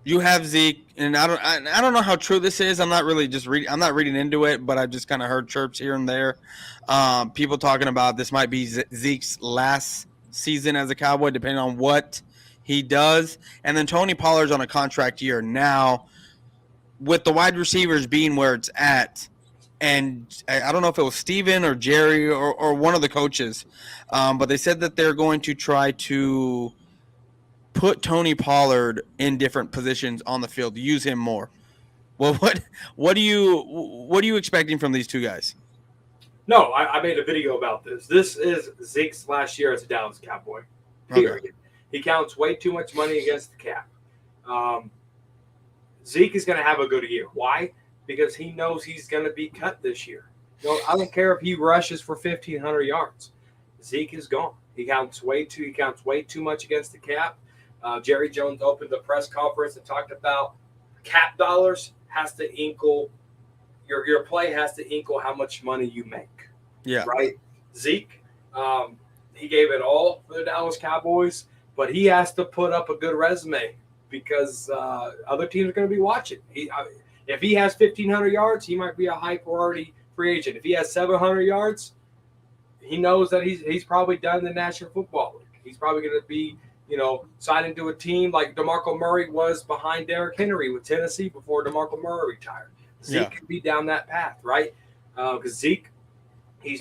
you have Zeke, and I don't know how true this is. I'm not really just reading. I'm not reading into it, but I've just kind of heard chirps here and there. People talking about this might be Zeke's last season as a Cowboy, depending on what he does. And then Tony Pollard's on a contract year now, with the wide receivers being where it's at. And I don't know if it was Steven or Jerry or one of the coaches, but they said that they're going to try to put Tony Pollard in different positions on the field, use him more. Well, what are you expecting from these two guys? No, I made a video about this. This is Zeke's last year as a Dallas Cowboy. Period. Okay. He counts way too much money against the cap. Zeke is going to have a good year. Why? Because he knows he's going to be cut this year. No, I don't care if he rushes for 1,500 yards. Zeke is gone. He counts way too much against the cap. Jerry Jones opened the press conference and talked about cap dollars has to equal your play has to equal how much money you make. Yeah. Right. Zeke, he gave it all for the Dallas Cowboys, but he has to put up a good resume because other teams are going to be watching. If he has 1,500 yards, he might be a high priority free agent. If he has 700 yards, he knows that he's probably done in the National Football League. He's probably going to be, signed into a team like DeMarco Murray was behind Derrick Henry with Tennessee before DeMarco Murray retired. Zeke could be down that path, right? Because Zeke,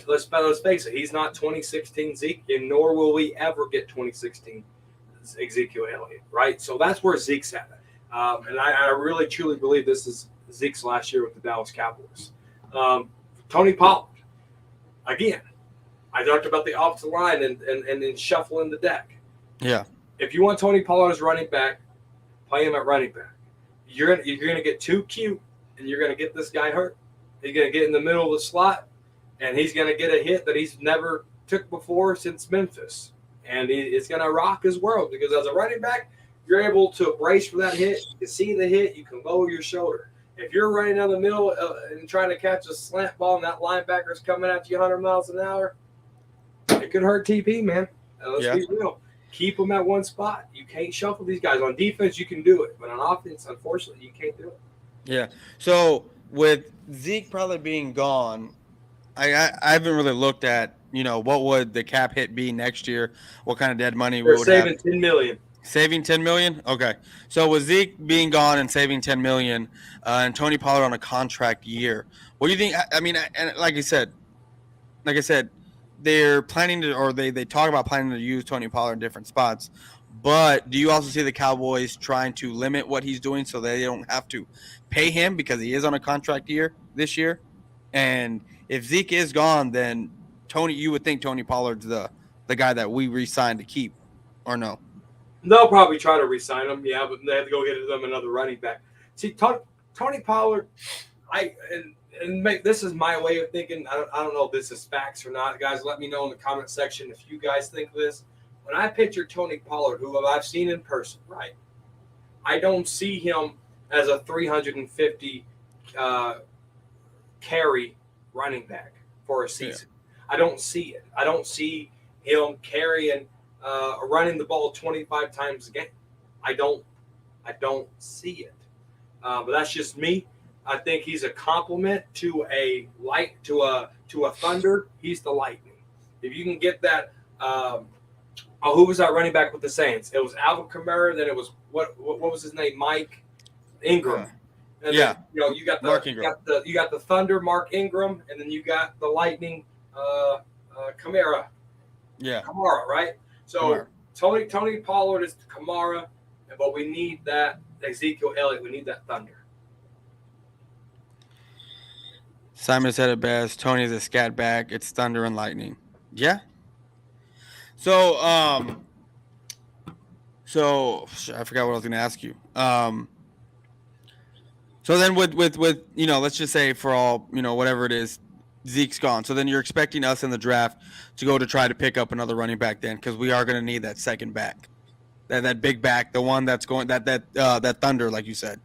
let's face it, he's not 2016 Zeke, and nor will we ever get 2016 Ezekiel Elliott, right? So that's where Zeke's at. And I really, truly believe this is Zeke's last year with the Dallas Cowboys. Tony Pollard, again, I talked about the offensive line and then shuffling the deck. Yeah. If you want Tony Pollard as running back, play him at running back. You're gonna get too cute, and you're gonna get this guy hurt. He's gonna get in the middle of the slot, and he's gonna get a hit that he's never took before since Memphis, and it's gonna rock his world because as a running back, you're able to brace for that hit. You can see the hit. You can lower your shoulder. If you're running down the middle and trying to catch a slant ball and that linebacker's coming at you 100 miles an hour, it could hurt TP, man. Let's be real. Keep them at one spot. You can't shuffle these guys. On defense, you can do it. But on offense, unfortunately, you can't do it. Yeah. So with Zeke probably being gone, I haven't really looked at, what would the cap hit be next year? What kind of dead money we would have? Saving $10 million. Saving $10 million? Okay. So with Zeke being gone and saving $10 million and Tony Pollard on a contract year, what do you think? I mean, and like I said, they're planning to, or they talk about planning to use Tony Pollard in different spots. But do you also see the Cowboys trying to limit what he's doing so they don't have to pay him because he is on a contract year this year? And if Zeke is gone, then you would think Tony Pollard's the guy that we re-signed to keep, or no? They'll probably try to re-sign him, yeah, but they have to go get them another running back. See, Tony Pollard, this is my way of thinking. I don't know if this is facts or not. Guys, let me know in the comment section if you guys think this. When I picture Tony Pollard, who I've seen in person, right, I don't see him as a 350 carry running back for a season. Yeah. I don't see it. I don't see him carrying running the ball 25 times a game. I don't see it. But that's just me. I think he's a compliment to a Thunder. He's the Lightning. If you can get that, who was that running back with the Saints? It was Alvin Kamara. Then it was what was his name? Mike Ingram. And Yeah. then you got Mark the Ingram. you got the Thunder, Mark Ingram, and then you got the Lightning, Kamara, Yeah. right? So Tony Pollard is Kamara, but we need that Ezekiel Elliott. We need that Thunder. Simon said it best. Tony's a scat back. It's thunder and lightning. Yeah. So I forgot what I was going to ask you. So then with let's just say for all whatever it is, Zeke's gone. So then you're expecting us in the draft to go to try to pick up another running back then, because we are going to need that second back, that big back, the one that's going that thunder, like you said.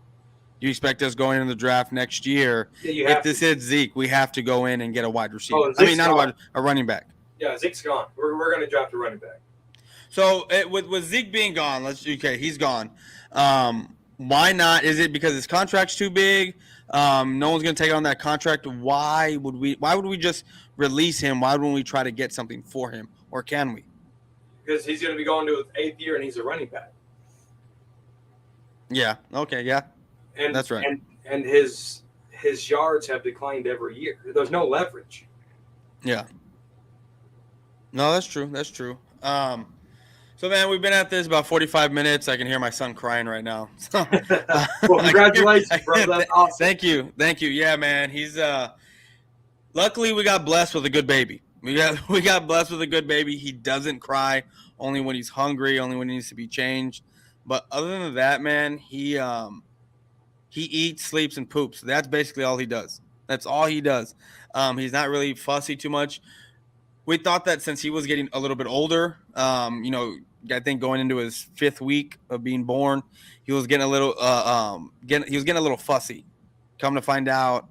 You expect us going in the draft next year? Yeah, if this is Zeke, we have to go in and get a wide receiver. Oh, not a running back. Yeah, Zeke's gone. We're going to draft a running back. So with Zeke being gone, he's gone. Why not? Is it because his contract's too big? No one's going to take on that contract. Why would we just release him? Why wouldn't we try to get something for him, or can we? Because he's going to be going to his 8th year and he's a running back. Yeah. Okay. Yeah. And that's right. And his yards have declined every year. There's no leverage. Yeah. No, that's true. That's true. So, man, we've been at this about 45 minutes. I can hear my son crying right now. Well, congratulations, bro. That's awesome. Thank you. Yeah, man. He's luckily we got blessed with a good baby. We got blessed with a good baby. He doesn't cry only when he's hungry, only when he needs to be changed. But other than that, man, he eats, sleeps, and poops. That's basically all he does. That's all he does. He's not really fussy too much. We thought that since he was getting a little bit older, I think going into his 5th week of being born, he was getting a little fussy. Come to find out,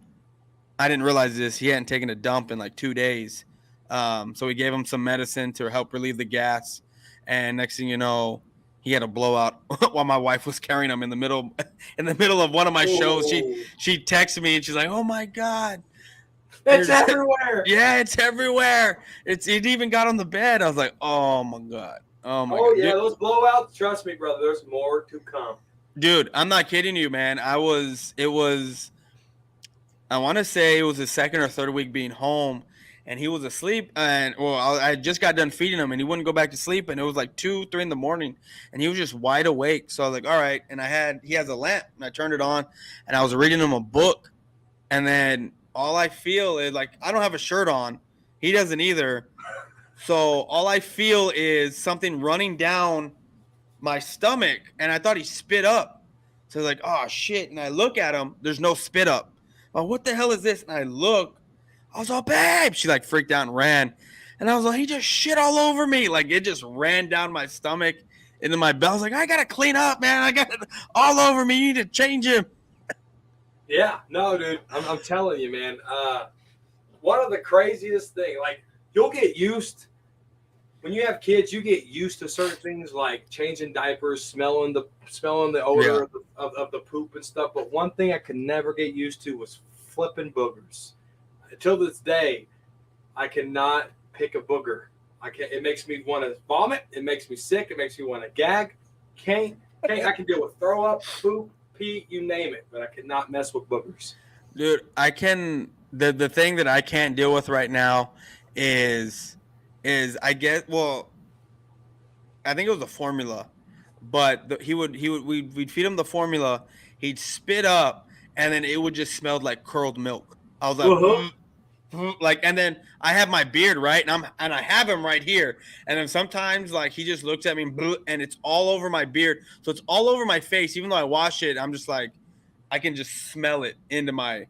I didn't realize this. He hadn't taken a dump in like 2 days. So we gave him some medicine to help relieve the gas. And next thing you know, he had a blowout while my wife was carrying him in the middle of one of my shows. She texted me and she's like, "Oh my God. It's everywhere." Yeah, it's everywhere. It even got on the bed. I was like, "Oh my God. Oh my God." Oh yeah, those blowouts, trust me, brother, there's more to come. Dude, I'm not kidding you, man. I want to say it was his 2nd or 3rd week being home, and he was asleep, and I just got done feeding him, and he wouldn't go back to sleep, and it was like 2, 3 in the morning, and he was just wide awake. So I was like, all right, and he has a lamp, and I turned it on, and I was reading him a book, and then all I feel is like, I don't have a shirt on. He doesn't either. So all I feel is something running down my stomach, and I thought he spit up. So I was like, oh shit. And I look at him, there's no spit up. Oh, what the hell is this? And I look, I was like, babe. She like freaked out and ran. And I was like, he just shit all over me. Like it just ran down my stomach into my belly. I was like, I gotta clean up, man. I got it all over me. You need to change him. Yeah, no, dude. I'm telling you, man. One of the craziest things, like you'll get used when you have kids. You get used to certain things like changing diapers, smelling the odor of the poop and stuff. But one thing I could never get used to was flipping boogers. Until this day, I cannot pick a booger. I can't. It makes me want to vomit. It makes me sick. It makes me want to gag. Can't. I can deal with throw up, poop, pee, you name it, but I cannot mess with boogers. Dude, I can. The thing that I can't deal with right now is I guess, well, I think it was the formula, but we'd feed him the formula, he'd spit up, and then it would just smell like curled milk. I was like, like, and then I have my beard, right, and I have him right here, and then sometimes like he just looks at me and it's all over my beard, so it's all over my face. Even though I wash it, I'm just like, I can just smell it into my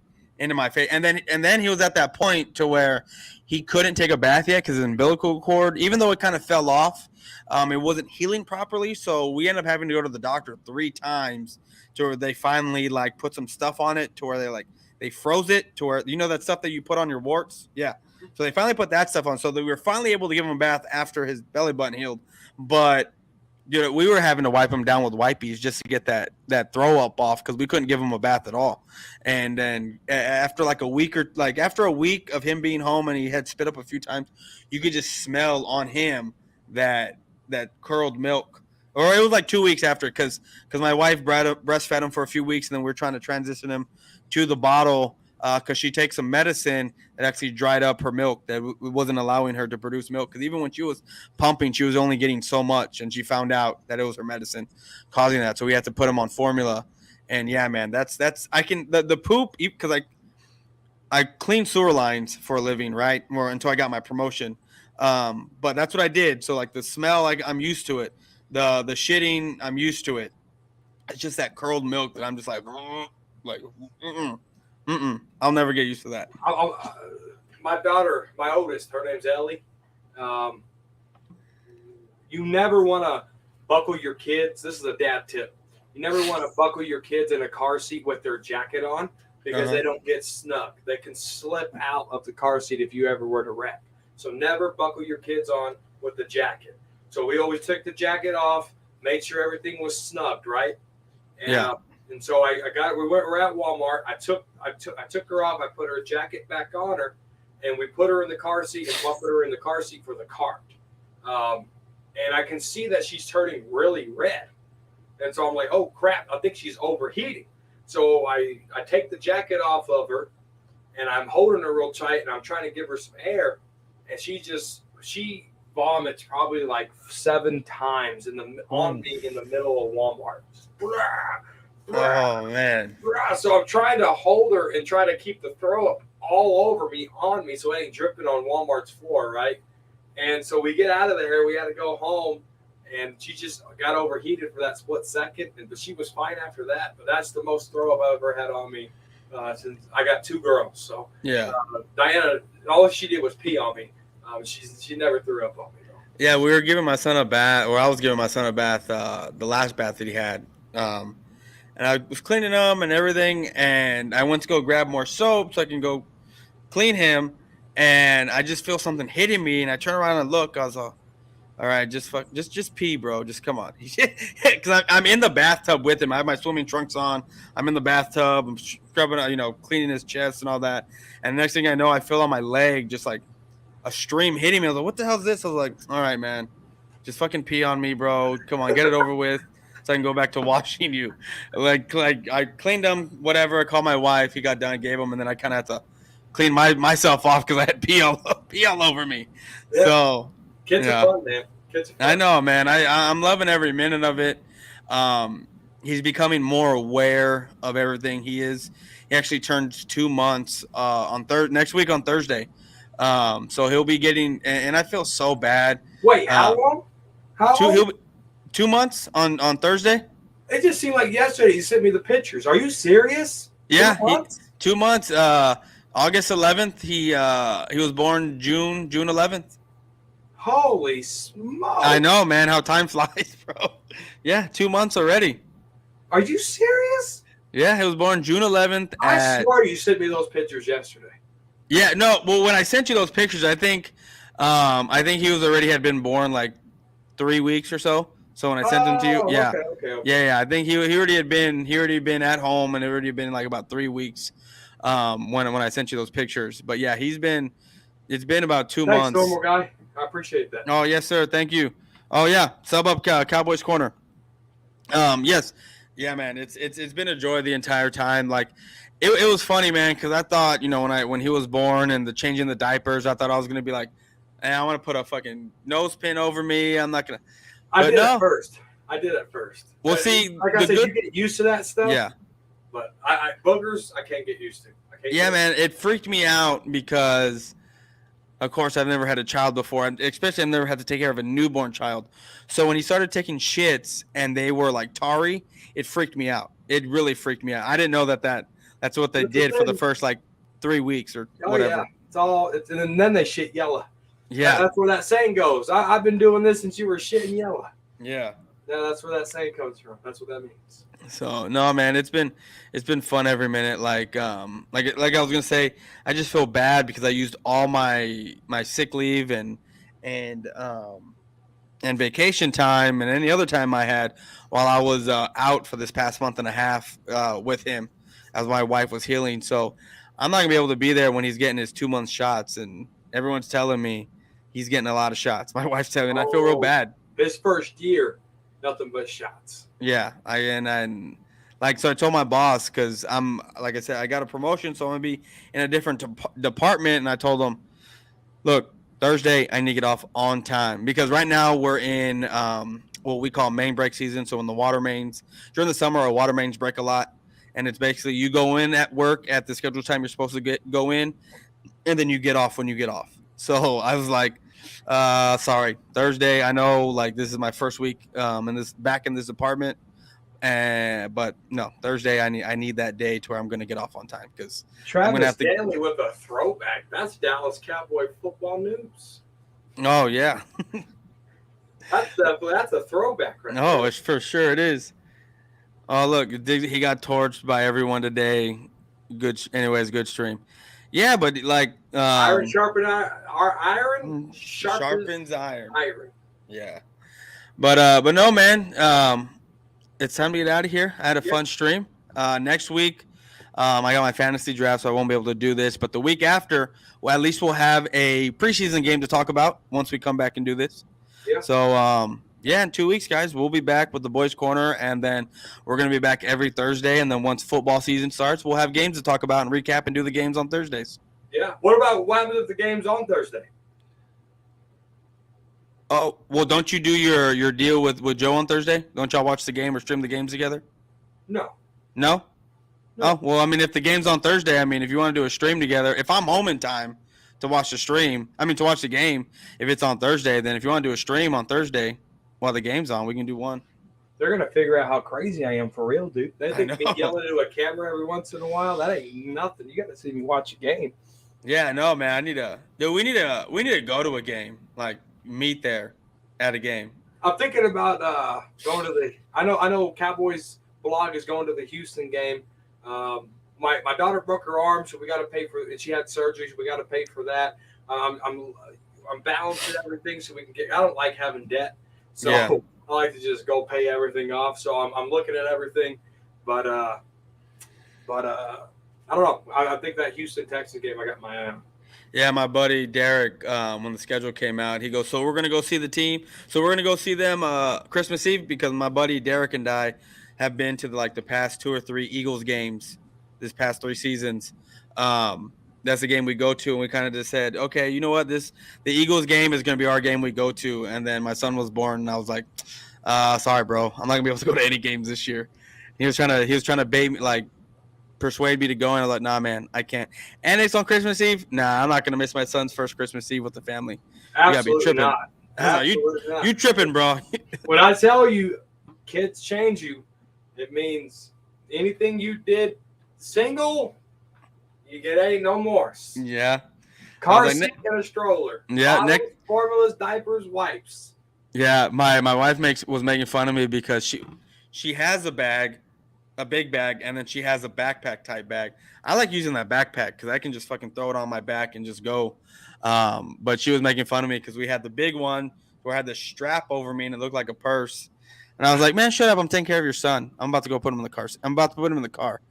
face. And then he was at that point to where he couldn't take a bath yet because his umbilical cord, even though it kind of fell off, it wasn't healing properly. So we ended up having to go to the doctor 3 times to where they finally like put some stuff on it to where they froze it to where, that stuff that you put on your warts. Yeah. So they finally put that stuff on, so that we were finally able to give him a bath after his belly button healed. But we were having to wipe him down with wipies just to get that throw up off, because we couldn't give him a bath at all. And then after a week of him being home and he had spit up a few times, you could just smell on him that curled milk or it was like 2 weeks after, because my wife breastfed him for a few weeks, and then we are trying to transition him to the bottle because she takes some medicine that actually dried up her milk that wasn't allowing her to produce milk. Because even when she was pumping, she was only getting so much, and she found out that it was her medicine causing that. So we had to put him on formula. And yeah, man, that's I can the poop, because I clean sewer lines for a living, right? Or until I got my promotion. But that's what I did. So like the smell, like I'm used to it. The shitting, I'm used to it. It's just that curled milk that I'm just like, mm-mm, mm-mm. I'll never get used to that. My daughter, my oldest, her name's Ellie. Um, you never want to buckle your kids. This is a dad tip. You never want to buckle your kids in a car seat with their jacket on, because they don't get snug. They can slip out of the car seat if you ever were to wreck. So never buckle your kids on with the jacket. So we always took the jacket off, made sure everything was snugged, right? And, Yeah. And so I got. We're at Walmart. I took her off. I put her jacket back on her, and we put her in the car seat and put her in the car seat for the cart. And I can see that she's turning really red. And so I'm like, oh crap! I think she's overheating. So I take the jacket off of her, and I'm holding her real tight, and I'm trying to give her some air, and she vomits probably like 7 times on me in the middle of Walmart. Oh man. So I'm trying to hold her and try to keep the throw up all over me, on me, so it ain't dripping on Walmart's floor, right? And so we get out of there. We had to go home, and she just got overheated for that split second, but she was fine after that. But that's the most throw up I've ever had on me since I got 2 girls. So yeah, Diana, all she did was pee on me. She never threw up on me though. Yeah, we were giving my son a bath, or I was giving my son a bath, the last bath that he had. And I was cleaning him and everything, and I went to go grab more soap so I can go clean him, and I just feel something hitting me, and I turn around and look. I was like, all right, just pee, bro. Just come on. Because I'm in the bathtub with him. I have my swimming trunks on. I'm in the bathtub. I'm scrubbing, cleaning his chest and all that. And the next thing I know, I feel on my leg just like a stream hitting me. I was like, what the hell is this? I was like, all right, man. Just fucking pee on me, bro. Come on, get it over with so I can go back to washing you. Like I cleaned him, whatever. I called my wife. He got done, gave him, and then I kind of had to clean myself off because I had pee all over me. Yeah. So kids are fun, man. Kids are fun. I know, man. I'm loving every minute of it. He's becoming more aware of everything. He actually turns 2 months next week on Thursday. So he'll be getting, and I feel so bad. Wait, how long? He'll be 2 months on Thursday. It just seemed like yesterday you sent me the pictures. Are you serious? Yeah, 2 months. August 11th. He was born June 11th. Holy smokes! I know, man. How time flies, bro. Yeah, 2 months already. Are you serious? Yeah, he was born June 11th. I swear you sent me those pictures yesterday. Yeah, no. Well, when I sent you those pictures, I think he had been born like 3 weeks or so. So when I sent them to you, yeah, okay. Yeah. I think he already had been at home, and it already been like about 3 weeks when I sent you those pictures. But yeah, it's been about 2 months. Thanks, normal guy. I appreciate that. Oh yes, sir. Thank you. Oh yeah, sub up Cowboys Corner. Yes, yeah, man. It's been a joy the entire time. Like it was funny, man, because I thought when he was born and the changing the diapers, I thought I was gonna be like, hey, I want to put a fucking nose pin over me. I'm not gonna. I did it first. Well, see, like I said, you get used to that stuff. Yeah. But boogers, I can't get used to. Man, it freaked me out because, of course, I've never had a child before, and especially I've never had to take care of a newborn child. So when he started taking shits and they were like tarry, it freaked me out. It really freaked me out. I didn't know that's what they did for the first like 3 weeks or whatever. Yeah. And then they shit yellow. Yeah. That's where that saying goes. I've been doing this since you were shitting yellow. Yeah. Yeah, that's where that saying comes from. That's what that means. So no, man, it's been fun every minute. Like I was gonna say, I just feel bad because I used all my sick leave and vacation time and any other time I had while I was out for this past month and a half with him as my wife was healing. So I'm not gonna be able to be there when he's getting his 2 month shots, and everyone's telling me he's getting a lot of shots. My wife's telling me, and I feel real bad. This first year. nothing but shots. Yeah, and like so I told my boss because I'm like I said I got a promotion, so I'm gonna be in a different department, and I told him, look, Thursday I need to get off on time because right now we're in what we call main break season. So when the water mains during the summer, our water mains break a lot, and it's basically you go in at work at the scheduled time you're supposed to go in, and then you get off when you get off. So I was like, sorry, Thursday. I know like this is my first week in this back in this department, and but no, Thursday I need that day to where I'm going to get off on time because I'm going to Travis have to. Stanley with a throwback. That's Dallas Cowboy football news. Oh yeah, That's a throwback right no, there. it's for sure it is. Oh look, he got torched by everyone today. Good, anyways, good stream. Yeah, but like Iron sharpen iron sharpens sharpens iron. iron. Yeah, but no, man. It's time to get out of here. I had a fun stream. Next week, I got my fantasy draft, so I won't be able to do this. But the week after, well, at least we'll have a preseason game to talk about once we come back and do this. Yeah. So, yeah, in 2 weeks, guys, we'll be back with the Boyz Corner, and then we're going to be back every Thursday. And then once football season starts, we'll have games to talk about and recap and do the games on Thursdays. Yeah. What happens if the game's on Thursday? Oh, well, don't you do your deal with Joe on Thursday? Don't y'all watch the game or stream the games together? No. No? No. Oh, well, I mean, if the game's on Thursday, I mean, if you want to do a stream together, if I'm home in time to watch the stream, I mean, to watch the game, if it's on Thursday, then if you want to do a stream on Thursday while the game's on, we can do one. They're going to figure out how crazy I am for real, dude. They think I me know. yelling into a camera every once in a while, that ain't nothing. You got to see me watch a game. Yeah, no, man, we need to go to a game, like meet there at a game. I'm thinking about going to the. I know Cowboys blog is going to the Houston game. My daughter broke her arm, so we got to pay for. And she had surgery, so we got to pay for that. I'm balancing everything so we can get. I don't like having debt, so Yeah. I like to just go pay everything off. So I'm looking at everything, but I don't know. I think that Houston Texans game I got my eye on. Yeah, my buddy Derek, when the schedule came out, he goes, so we're going to go see the team. So we're going to go see them Christmas Eve because my buddy Derek and I have been to the past 2 or 3 Eagles games this past 3 seasons. That's the game we go to, and we kind of just said, okay, you know what? The Eagles game is going to be our game we go to. And then my son was born, and I was like, sorry, bro. I'm not going to be able to go to any games this year. He was trying to bait me, persuade me to go, and I was like, nah, man, I can't. And it's on Christmas Eve. Nah, I'm not gonna miss my son's first Christmas Eve with the family. Absolutely not. Absolutely not. You tripping, bro? When I tell you, kids change you, it means anything you did single, you get no more. Yeah. Car seat and a stroller. Yeah. Bottles, formulas, diapers, wipes. Yeah. My wife was making fun of me because she has a big bag, and then she has a backpack type bag. I like using that backpack because I can just fucking throw it on my back and just go. But she was making fun of me because we had the big one where I had the strap over me and it looked like a purse. And I was like, man, shut up. I'm taking care of your son. I'm about to go put him in the car. I'm about to put him in the car.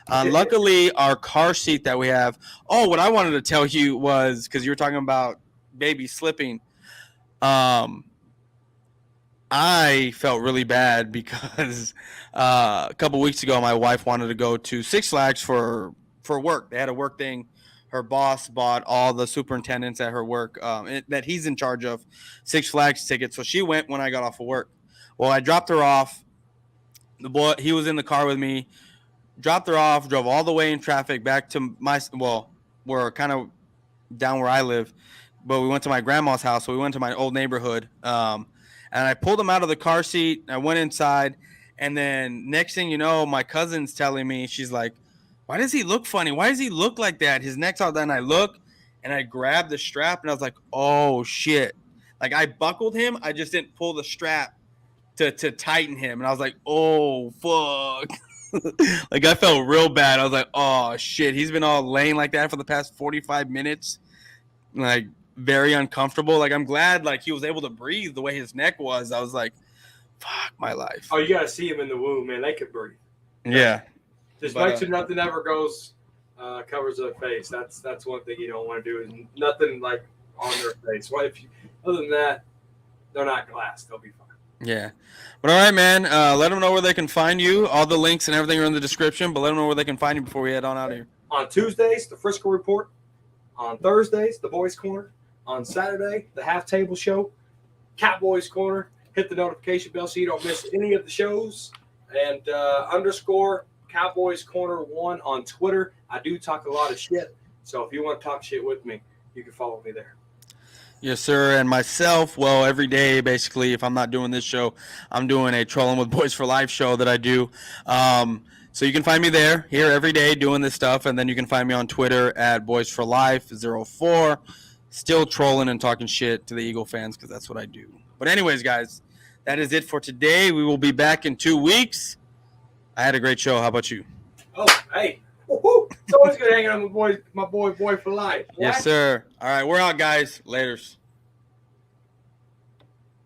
Luckily, our car seat that we have. Oh, what I wanted to tell you was because you were talking about baby slipping. I felt really bad because a couple weeks ago, my wife wanted to go to Six Flags for work. They had a work thing. Her boss bought all the superintendents at her work that he's in charge of Six Flags tickets. So she went when I got off of work. Well, I dropped her off. The boy, he was in the car with me. Dropped her off, drove all the way in traffic back to we're kind of down where I live, but we went to my grandma's house. So we went to my old neighborhood. And I pulled him out of the car seat. I went inside. And then next thing you know, my cousin's telling me, she's like, why does he look funny? Why does he look like that? His neck's out. Then I look and I grabbed the strap and I was like, oh, shit. Like I buckled him. I just didn't pull the strap to tighten him. And I was like, oh, fuck. Like I felt real bad. I was like, oh, shit. He's been all laying like that for the past 45 minutes. Like, very uncomfortable. Like I'm glad he was able to breathe the way his neck was. I was like, fuck my life. Oh, you gotta see him in the womb, man. They could breathe. Yeah. Just make sure nothing ever goes covers their face. That's one thing you don't want to do is nothing on their face. Other than that, they're not glass. They'll be fine. Yeah. But all right, man. Let them know where they can find you. All the links and everything are in the description, but let them know where they can find you before we head on out of here. On Tuesdays, the Frisco Report. On Thursdays, the Boyz Corner. On Saturday, the Half Table Show. Boyz Corner. Hit the notification bell so you don't miss any of the shows. And underscore Cowboys Corner 1 on Twitter. I do talk a lot of shit. So if you want to talk shit with me, you can follow me there. Yes, sir. And myself, well, every day, basically, if I'm not doing this show, I'm doing a Trolling with Boys for Life show that I do. So you can find me there, here every day doing this stuff. And then you can find me on Twitter at Boys for Life 04. Still trolling and talking shit to the Eagle fans because that's what I do. But anyways, guys, that is it for today. We will be back in 2 weeks. I had a great show. How about you? Oh, hey. Woo-hoo. It's always good hanging out with my boy for life. What? Yes, sir. All right, we're out, guys. Laters.